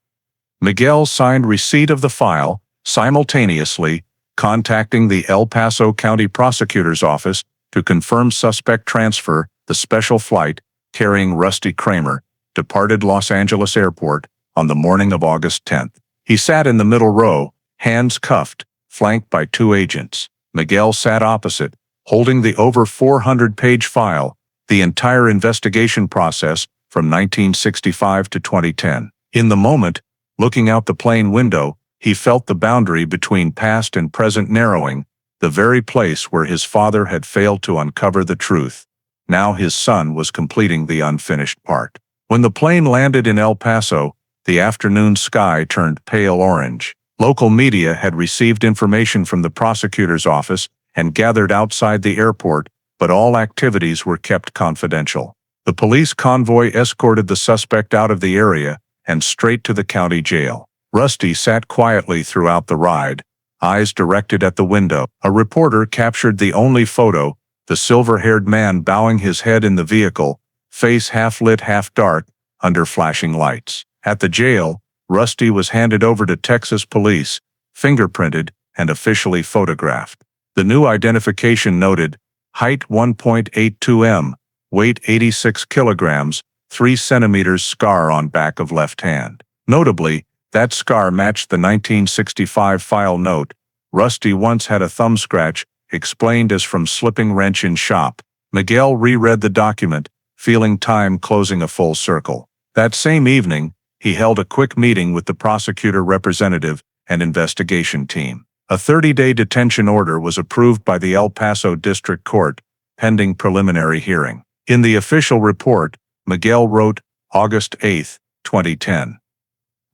Miguel signed receipt of the file, simultaneously contacting the El Paso County Prosecutor's Office to confirm suspect transfer. The special flight, carrying Rusty Kramer, departed Los Angeles Airport on the morning of August 10th. He sat in the middle row, hands cuffed, flanked by two agents. Miguel sat opposite, holding the over 400-page file, the entire investigation process from 1965 to 2010. In the moment, looking out the plane window, he felt the boundary between past and present narrowing, the very place where his father had failed to uncover the truth. Now his son was completing the unfinished part. When the plane landed in El Paso, the afternoon sky turned pale orange. Local media had received information from the prosecutor's office and gathered outside the airport, but all activities were kept confidential. The police convoy escorted the suspect out of the area and straight to the county jail. Rusty sat quietly throughout the ride, eyes directed at the window. A reporter captured the only photo, the silver-haired man bowing his head in the vehicle, face half lit, half dark, under flashing lights. At the jail, Rusty was handed over to Texas police, fingerprinted, and officially photographed. The new identification noted, height 1.82 m, weight 86 kilograms, 3 centimeters scar on back of left hand. Notably, that scar matched the 1965 file note. Rusty once had a thumb scratch, explained as from slipping wrench in shop. Miguel reread the document, feeling time closing a full circle. That same evening, he held a quick meeting with the prosecutor representative and investigation team. A 30-day detention order was approved by the El Paso District Court, pending preliminary hearing. In the official report, Miguel wrote, August 8, 2010.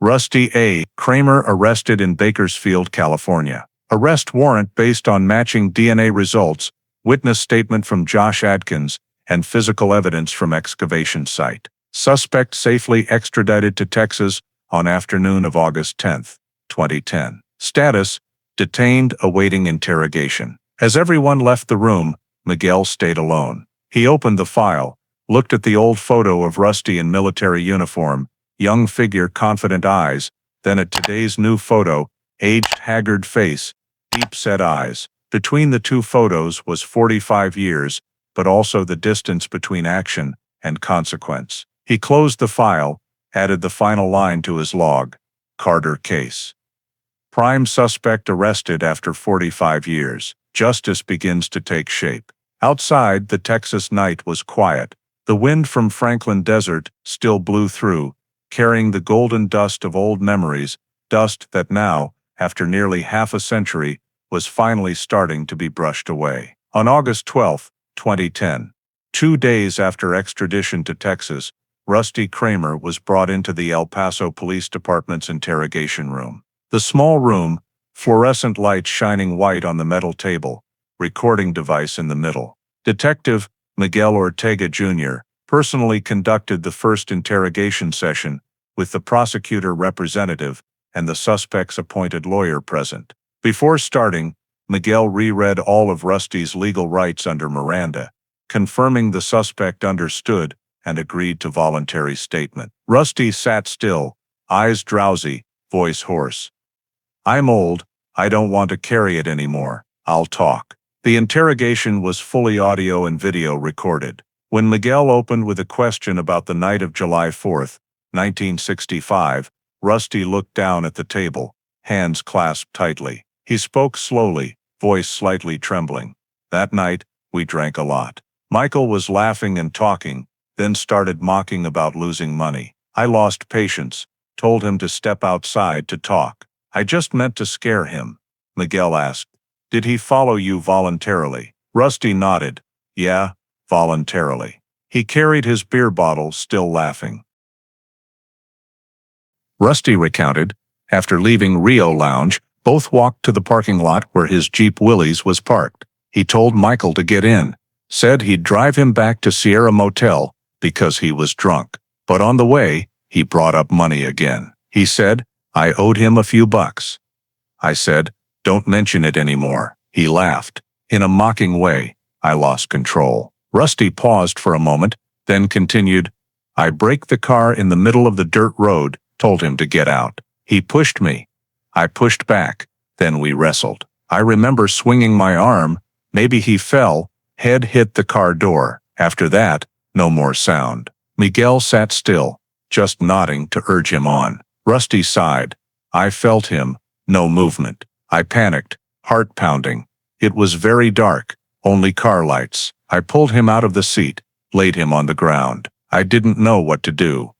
Rusty A. Kramer arrested in Bakersfield, California. Arrest warrant based on matching DNA results, witness statement from Josh Adkins, and physical evidence from excavation site. Suspect safely extradited to Texas on afternoon of August 10, 2010. Status: detained awaiting interrogation. As everyone left the room, Miguel stayed alone. He opened the file, looked at the old photo of Rusty in military uniform, young figure, confident eyes, then at today's new photo, aged, haggard face, deep-set eyes. Between the two photos was 45 years, but also the distance between action and consequence. He closed the file, added the final line to his log. Carter case. Prime suspect arrested after 45 years. Justice begins to take shape. Outside, the Texas night was quiet. The wind from Franklin Desert still blew through, carrying the golden dust of old memories, dust that now, after nearly half a century, was finally starting to be brushed away. On August 12, 2010, 2 days after extradition to Texas, Rusty Kramer was brought into the El Paso Police Department's interrogation room. The small room, fluorescent lights shining white on the metal table, recording device in the middle. Detective Miguel Ortega Jr. personally conducted the first interrogation session, with the prosecutor representative and the suspect's appointed lawyer present. Before starting, Miguel reread all of Rusty's legal rights under Miranda, confirming the suspect understood and agreed to voluntary statement. Rusty sat still, eyes drowsy, voice hoarse. "I'm old, I don't want to carry it anymore, I'll talk." The interrogation was fully audio and video recorded. When Miguel opened with a question about the night of July 4, 1965, Rusty looked down at the table, hands clasped tightly. He spoke slowly, voice slightly trembling. That night, we drank a lot. Michael was laughing and talking, then started mocking about losing money. I lost patience, told him to step outside to talk. I just meant to scare him. Miguel asked, "Did he follow you voluntarily?" Rusty nodded. "Yeah, voluntarily." He carried his beer bottle, still laughing. Rusty recounted, after leaving Rio Lounge, both walked to the parking lot where his Jeep Willys was parked. He told Michael to get in, said he'd drive him back to Sierra Motel because he was drunk. But on the way, he brought up money again. He said, I owed him a few bucks. I said, "Don't mention it anymore." He laughed. In a mocking way, I lost control. Rusty paused for a moment, then continued, I braked the car in the middle of the dirt road, told him to get out. He pushed me. I pushed back. Then we wrestled. I remember swinging my arm. Maybe he fell. Head hit the car door. After that, no more sound. Miguel sat still, just nodding to urge him on. Rusty sighed. I felt him. No movement. I panicked, heart pounding. It was very dark, only car lights. I pulled him out of the seat, laid him on the ground. I didn't know what to do.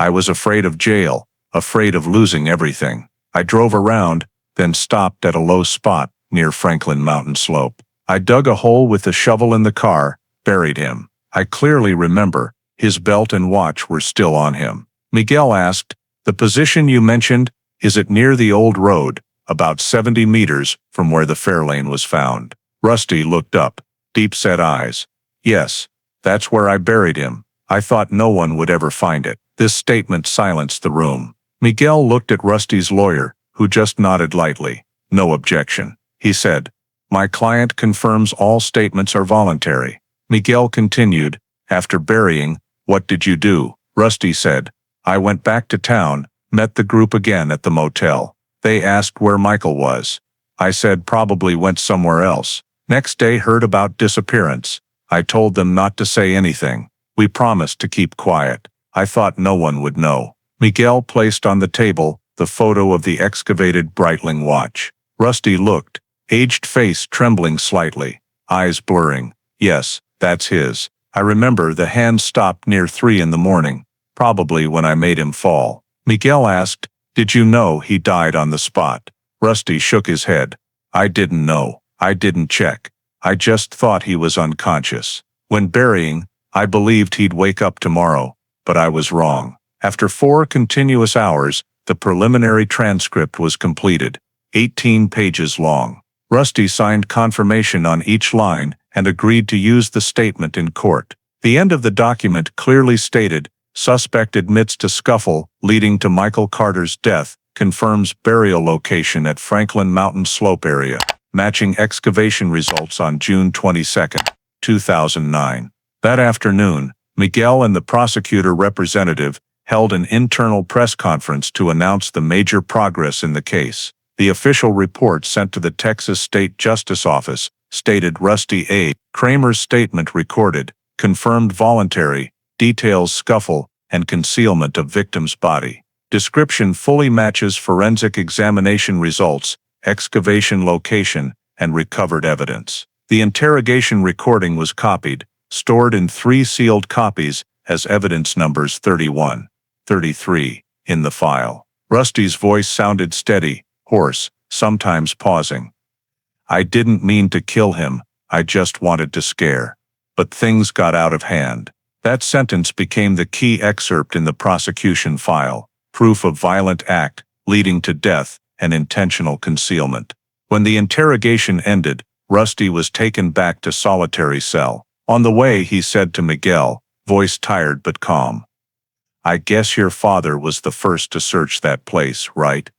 I was afraid of jail, afraid of losing everything. I drove around, then stopped at a low spot near Franklin Mountain Slope. I dug a hole with the shovel in the car, buried him. I clearly remember, his belt and watch were still on him. Miguel asked, the position you mentioned, is it near the old road, about 70 meters from where the Fairlane was found? Rusty looked up, deep-set eyes. Yes, that's where I buried him. I thought no one would ever find it. This statement silenced the room. Miguel looked at Rusty's lawyer, who just nodded lightly. No objection. He said, my client confirms all statements are voluntary. Miguel continued, after burying, what did you do? Rusty said, I went back to town, met the group again at the motel. They asked where Michael was. I said probably went somewhere else. Next day heard about disappearance. I told them not to say anything. We promised to keep quiet. I thought no one would know. Miguel placed on the table the photo of the excavated Breitling watch. Rusty looked, aged face trembling slightly, eyes blurring. Yes, that's his. I remember the hand stopped near 3 in the morning, probably when I made him fall. Miguel asked, did you know he died on the spot? Rusty shook his head. I didn't know. I didn't check. I just thought he was unconscious. When burying, I believed he'd wake up tomorrow, but I was wrong. After 4 continuous hours, the preliminary transcript was completed, 18 pages long. Rusty signed confirmation on each line and agreed to use the statement in court. The end of the document clearly stated, suspect admits to scuffle leading to Michael Carter's death, confirms burial location at Franklin Mountain Slope area, matching excavation results on June 22, 2009. That afternoon, Miguel and the prosecutor representative held an internal press conference to announce the major progress in the case. The official report sent to the Texas State Justice Office stated Rusty A. Kramer's statement recorded, confirmed voluntary, details scuffle, and concealment of victim's body. Description fully matches forensic examination results, excavation location, and recovered evidence. The interrogation recording was copied, stored in 3 sealed copies as evidence numbers 31, 33, in the file. Rusty's voice sounded steady, hoarse, sometimes pausing. I didn't mean to kill him, I just wanted to scare. But things got out of hand. That sentence became the key excerpt in the prosecution file, proof of violent act, leading to death, and intentional concealment. When the interrogation ended, Rusty was taken back to solitary cell. On the way he said to Miguel, voice tired but calm, I guess your father was the first to search that place, right?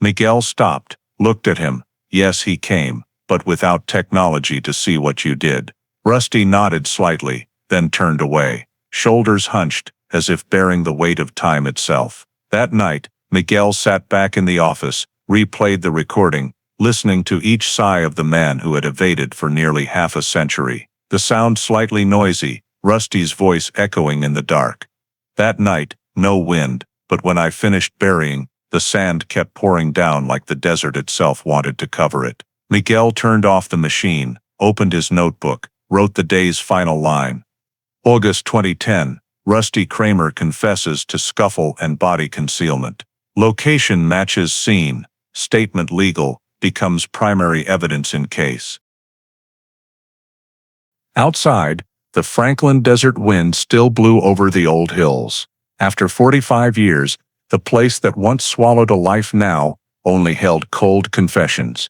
Miguel stopped, looked at him. Yes, he came, but without technology to see what you did. Rusty nodded slightly, then turned away, shoulders hunched, as if bearing the weight of time itself. That night, Miguel sat back in the office, replayed the recording, listening to each sigh of the man who had evaded for nearly half a century. The sound slightly noisy, Rusty's voice echoing in the dark. That night, no wind, but when I finished burying, the sand kept pouring down like the desert itself wanted to cover it. Miguel turned off the machine, opened his notebook, wrote the day's final line. August 2010, Rusty Kramer confesses to scuffle and body concealment. Location matches scene. Statement legal, becomes primary evidence in case. Outside, the Franklin desert wind still blew over the old hills. After 45 years, the place that once swallowed a life now only held cold confessions.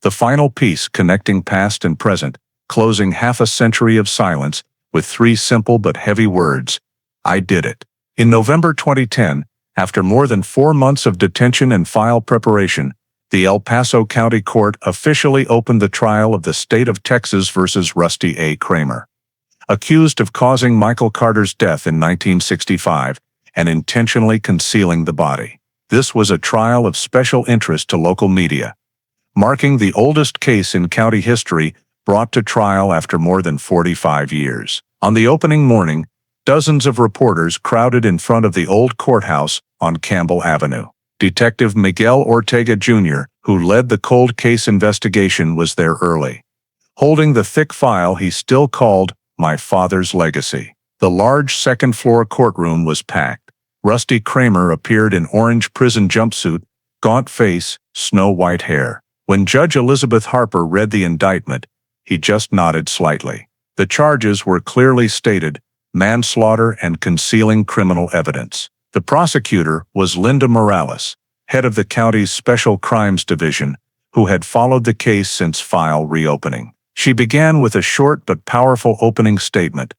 The final piece connecting past and present, closing half a century of silence with 3 simple but heavy words: I did it. In November 2010, after more than 4 months of detention and file preparation, the El Paso County Court officially opened the trial of the state of Texas versus Rusty A. Kramer. Accused of causing Michael Carter's death in 1965 and intentionally concealing the body. This was a trial of special interest to local media, marking the oldest case in county history brought to trial after more than 45 years. On the opening morning, dozens of reporters crowded in front of the old courthouse on Campbell Avenue. Detective Miguel Ortega Jr., who led the cold case investigation, was there early. Holding the thick file he still called My Father's Legacy. The large second-floor courtroom was packed. Rusty Kramer appeared in orange prison jumpsuit, gaunt face, snow-white hair. When Judge Elizabeth Harper read the indictment, he just nodded slightly. The charges were clearly stated: manslaughter and concealing criminal evidence. The prosecutor was Linda Morales, head of the county's Special Crimes Division, who had followed the case since file reopening. She began with a short but powerful opening statement.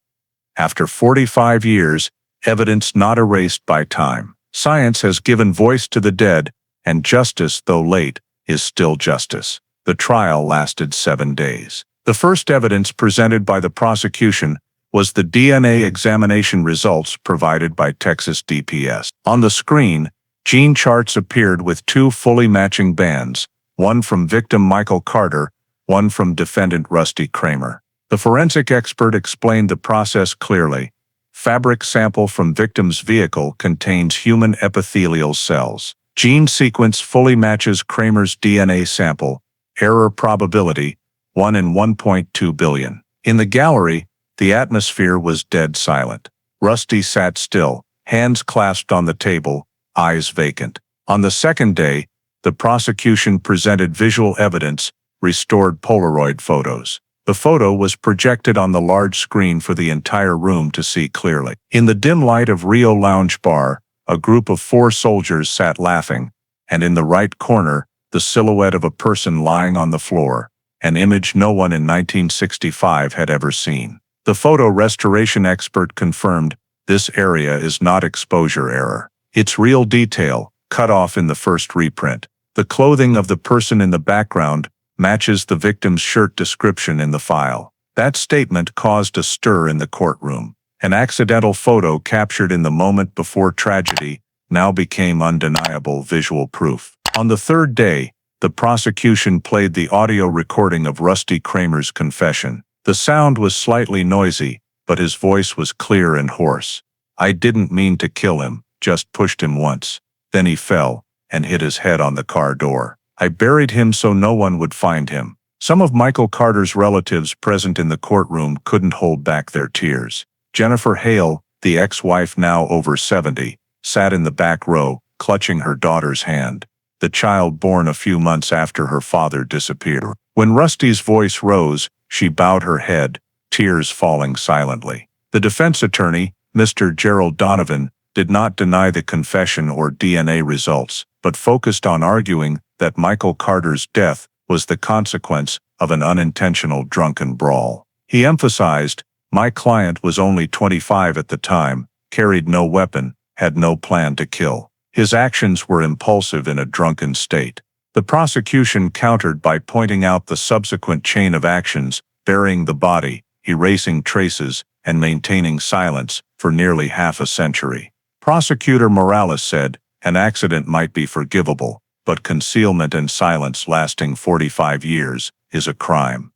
After 45 years, evidence not erased by time. Science has given voice to the dead, and justice, though late, is still justice. The trial lasted 7 days. The first evidence presented by the prosecution was the DNA examination results provided by Texas DPS. On the screen, gene charts appeared with 2 fully matching bands, one from victim Michael Carter, one from defendant Rusty Kramer. The forensic expert explained the process clearly. Fabric sample from victim's vehicle contains human epithelial cells. Gene sequence fully matches Kramer's DNA sample. Error probability, 1 in 1.2 billion. In the gallery, the atmosphere was dead silent. Rusty sat still, hands clasped on the table, eyes vacant. On the second day, the prosecution presented visual evidence, restored Polaroid photos. The photo was projected on the large screen for the entire room to see clearly. In the dim light of Rio Lounge Bar, a group of 4 soldiers sat laughing, and in the right corner, the silhouette of a person lying on the floor, an image no one in 1965 had ever seen. The photo restoration expert confirmed, this area is not exposure error. It's real detail, cut off in the first reprint. The clothing of the person in the background matches the victim's shirt description in the file. That statement caused a stir in the courtroom. An accidental photo captured in the moment before tragedy now became undeniable visual proof. On the third day, the prosecution played the audio recording of Rusty Kramer's confession. The sound was slightly noisy, but his voice was clear and hoarse. I didn't mean to kill him, just pushed him once. Then he fell and hit his head on the car door. I buried him so no one would find him. Some of Michael Carter's relatives present in the courtroom couldn't hold back their tears. Jennifer Hale, the ex-wife now over 70, sat in the back row, clutching her daughter's hand. The child born a few months after her father disappeared. When Rusty's voice rose, she bowed her head, tears falling silently. The defense attorney, Mr. Gerald Donovan, did not deny the confession or DNA results, but focused on arguing that Michael Carter's death was the consequence of an unintentional drunken brawl. He emphasized, my client was only 25 at the time, carried no weapon, had no plan to kill. His actions were impulsive in a drunken state. The prosecution countered by pointing out the subsequent chain of actions, burying the body, erasing traces, and maintaining silence for nearly half a century. Prosecutor Morales said, an accident might be forgivable, but concealment and silence lasting 45 years is a crime.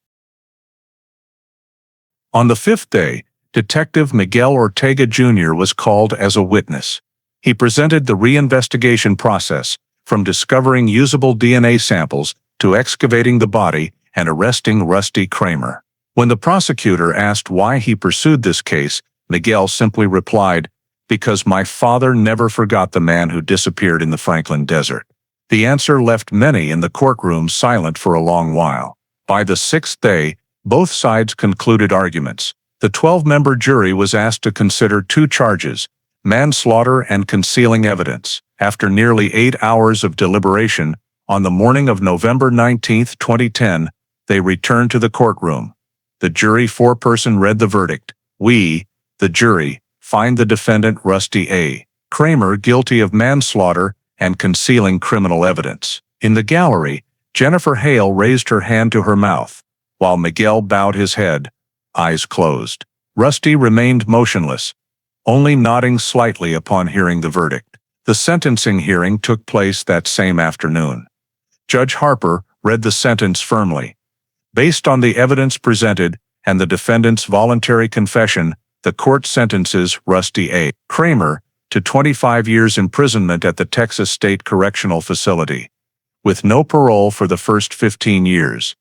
On the 5th day, Detective Miguel Ortega Jr. was called as a witness. He presented the reinvestigation process, from discovering usable DNA samples to excavating the body and arresting Rusty Kramer. When the prosecutor asked why he pursued this case, Miguel simply replied, "Because my father never forgot the man who disappeared in the Franklin Desert." The answer left many in the courtroom silent for a long while. By the sixth day, both sides concluded arguments. The 12-member jury was asked to consider two charges: manslaughter and concealing evidence. After nearly 8 hours of deliberation, on the morning of November 19, 2010, they returned to the courtroom. The jury four-person read the verdict. "We, the jury, find the defendant Rusty A. Kramer guilty of manslaughter and concealing criminal evidence." In the gallery, Jennifer Hale raised her hand to her mouth, while Miguel bowed his head, eyes closed. Rusty remained motionless, only nodding slightly upon hearing the verdict. The sentencing hearing took place that same afternoon. Judge Harper read the sentence firmly. Based on the evidence presented and the defendant's voluntary confession, the court sentences Rusty A. Kramer to 25 years imprisonment at the Texas State Correctional Facility, with no parole for the first 15 years.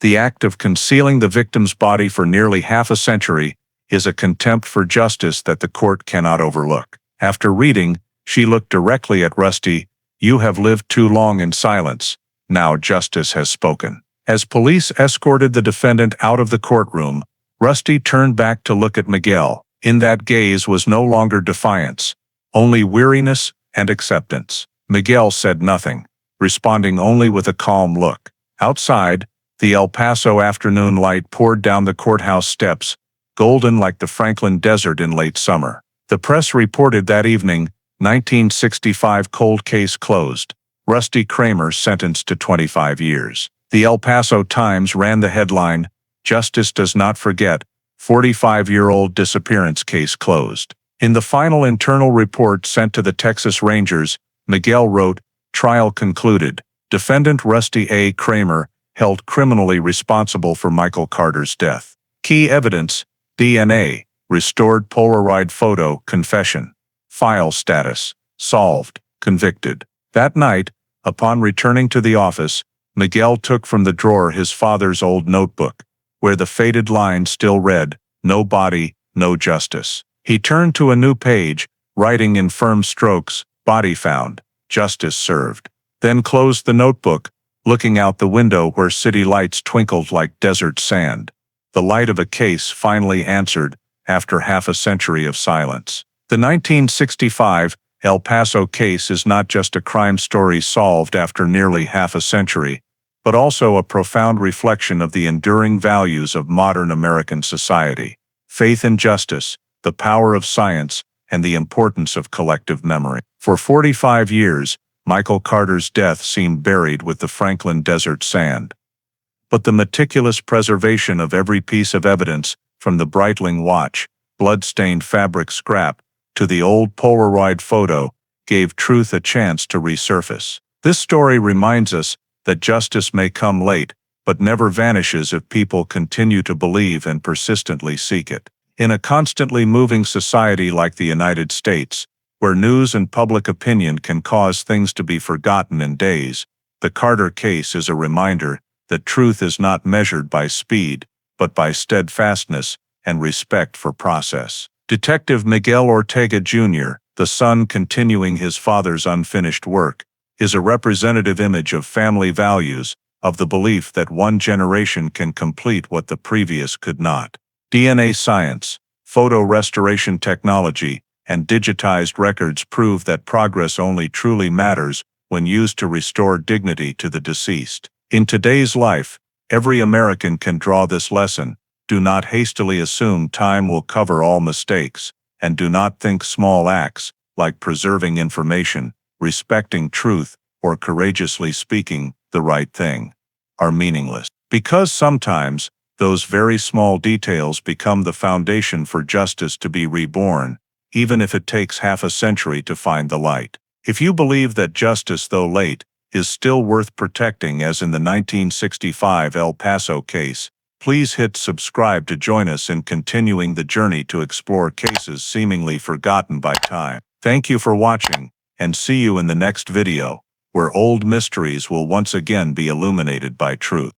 The act of concealing the victim's body for nearly half a century is a contempt for justice that the court cannot overlook. After reading, she looked directly at Rusty. "You have lived too long in silence. Now justice has spoken." As police escorted the defendant out of the courtroom, Rusty turned back to look at Miguel. In that gaze was no longer defiance, only weariness and acceptance. Miguel said nothing, responding only with a calm look. Outside, the El Paso afternoon light poured down the courthouse steps, golden like the Franklin Desert in late summer. The press reported that evening, 1965 cold case closed. Rusty Kramer sentenced to 25 years. The El Paso Times ran the headline, "Justice Does Not Forget, 45-year-old disappearance case closed." In the final internal report sent to the Texas Rangers, Miguel wrote, "Trial concluded. Defendant Rusty A. Kramer held criminally responsible for Michael Carter's death. Key evidence, DNA, restored Polaroid photo, confession. File status, solved, convicted." That night, upon returning to the office, Miguel took from the drawer his father's old notebook, where the faded line still read, "No body, no justice." He turned to a new page, writing in firm strokes, "Body found, justice served." Then closed the notebook, looking out the window where city lights twinkled like desert sand. The light of a case finally answered, after half a century of silence. The 1965 El Paso case is not just a crime story solved after nearly half a century, but also a profound reflection of the enduring values of modern American society: faith in justice, the power of science, and the importance of collective memory. For 45 years, Michael Carter's death seemed buried with the Franklin Desert sand. But the meticulous preservation of every piece of evidence, from the Breitling watch, blood-stained fabric scrap, to the old Polaroid photo, gave truth a chance to resurface. This story reminds us that justice may come late, but never vanishes if people continue to believe and persistently seek it. In a constantly moving society like the United States, where news and public opinion can cause things to be forgotten in days, the Carter case is a reminder that truth is not measured by speed, but by steadfastness and respect for process. Detective Miguel Ortega Jr., the son continuing his father's unfinished work, is a representative image of family values, of the belief that one generation can complete what the previous could not. DNA science, photo restoration technology, and digitized records prove that progress only truly matters when used to restore dignity to the deceased. In today's life, every American can draw this lesson: do not hastily assume time will cover all mistakes, and do not think small acts, like preserving information, respecting truth, or courageously speaking the right thing, are meaningless. Because sometimes, those very small details become the foundation for justice to be reborn, even if it takes half a century to find the light. If you believe that justice, though late, is still worth protecting, as in the 1965 El Paso case, please hit subscribe to join us in continuing the journey to explore cases seemingly forgotten by time. Thank you for watching, and see you in the next video, where old mysteries will once again be illuminated by truth.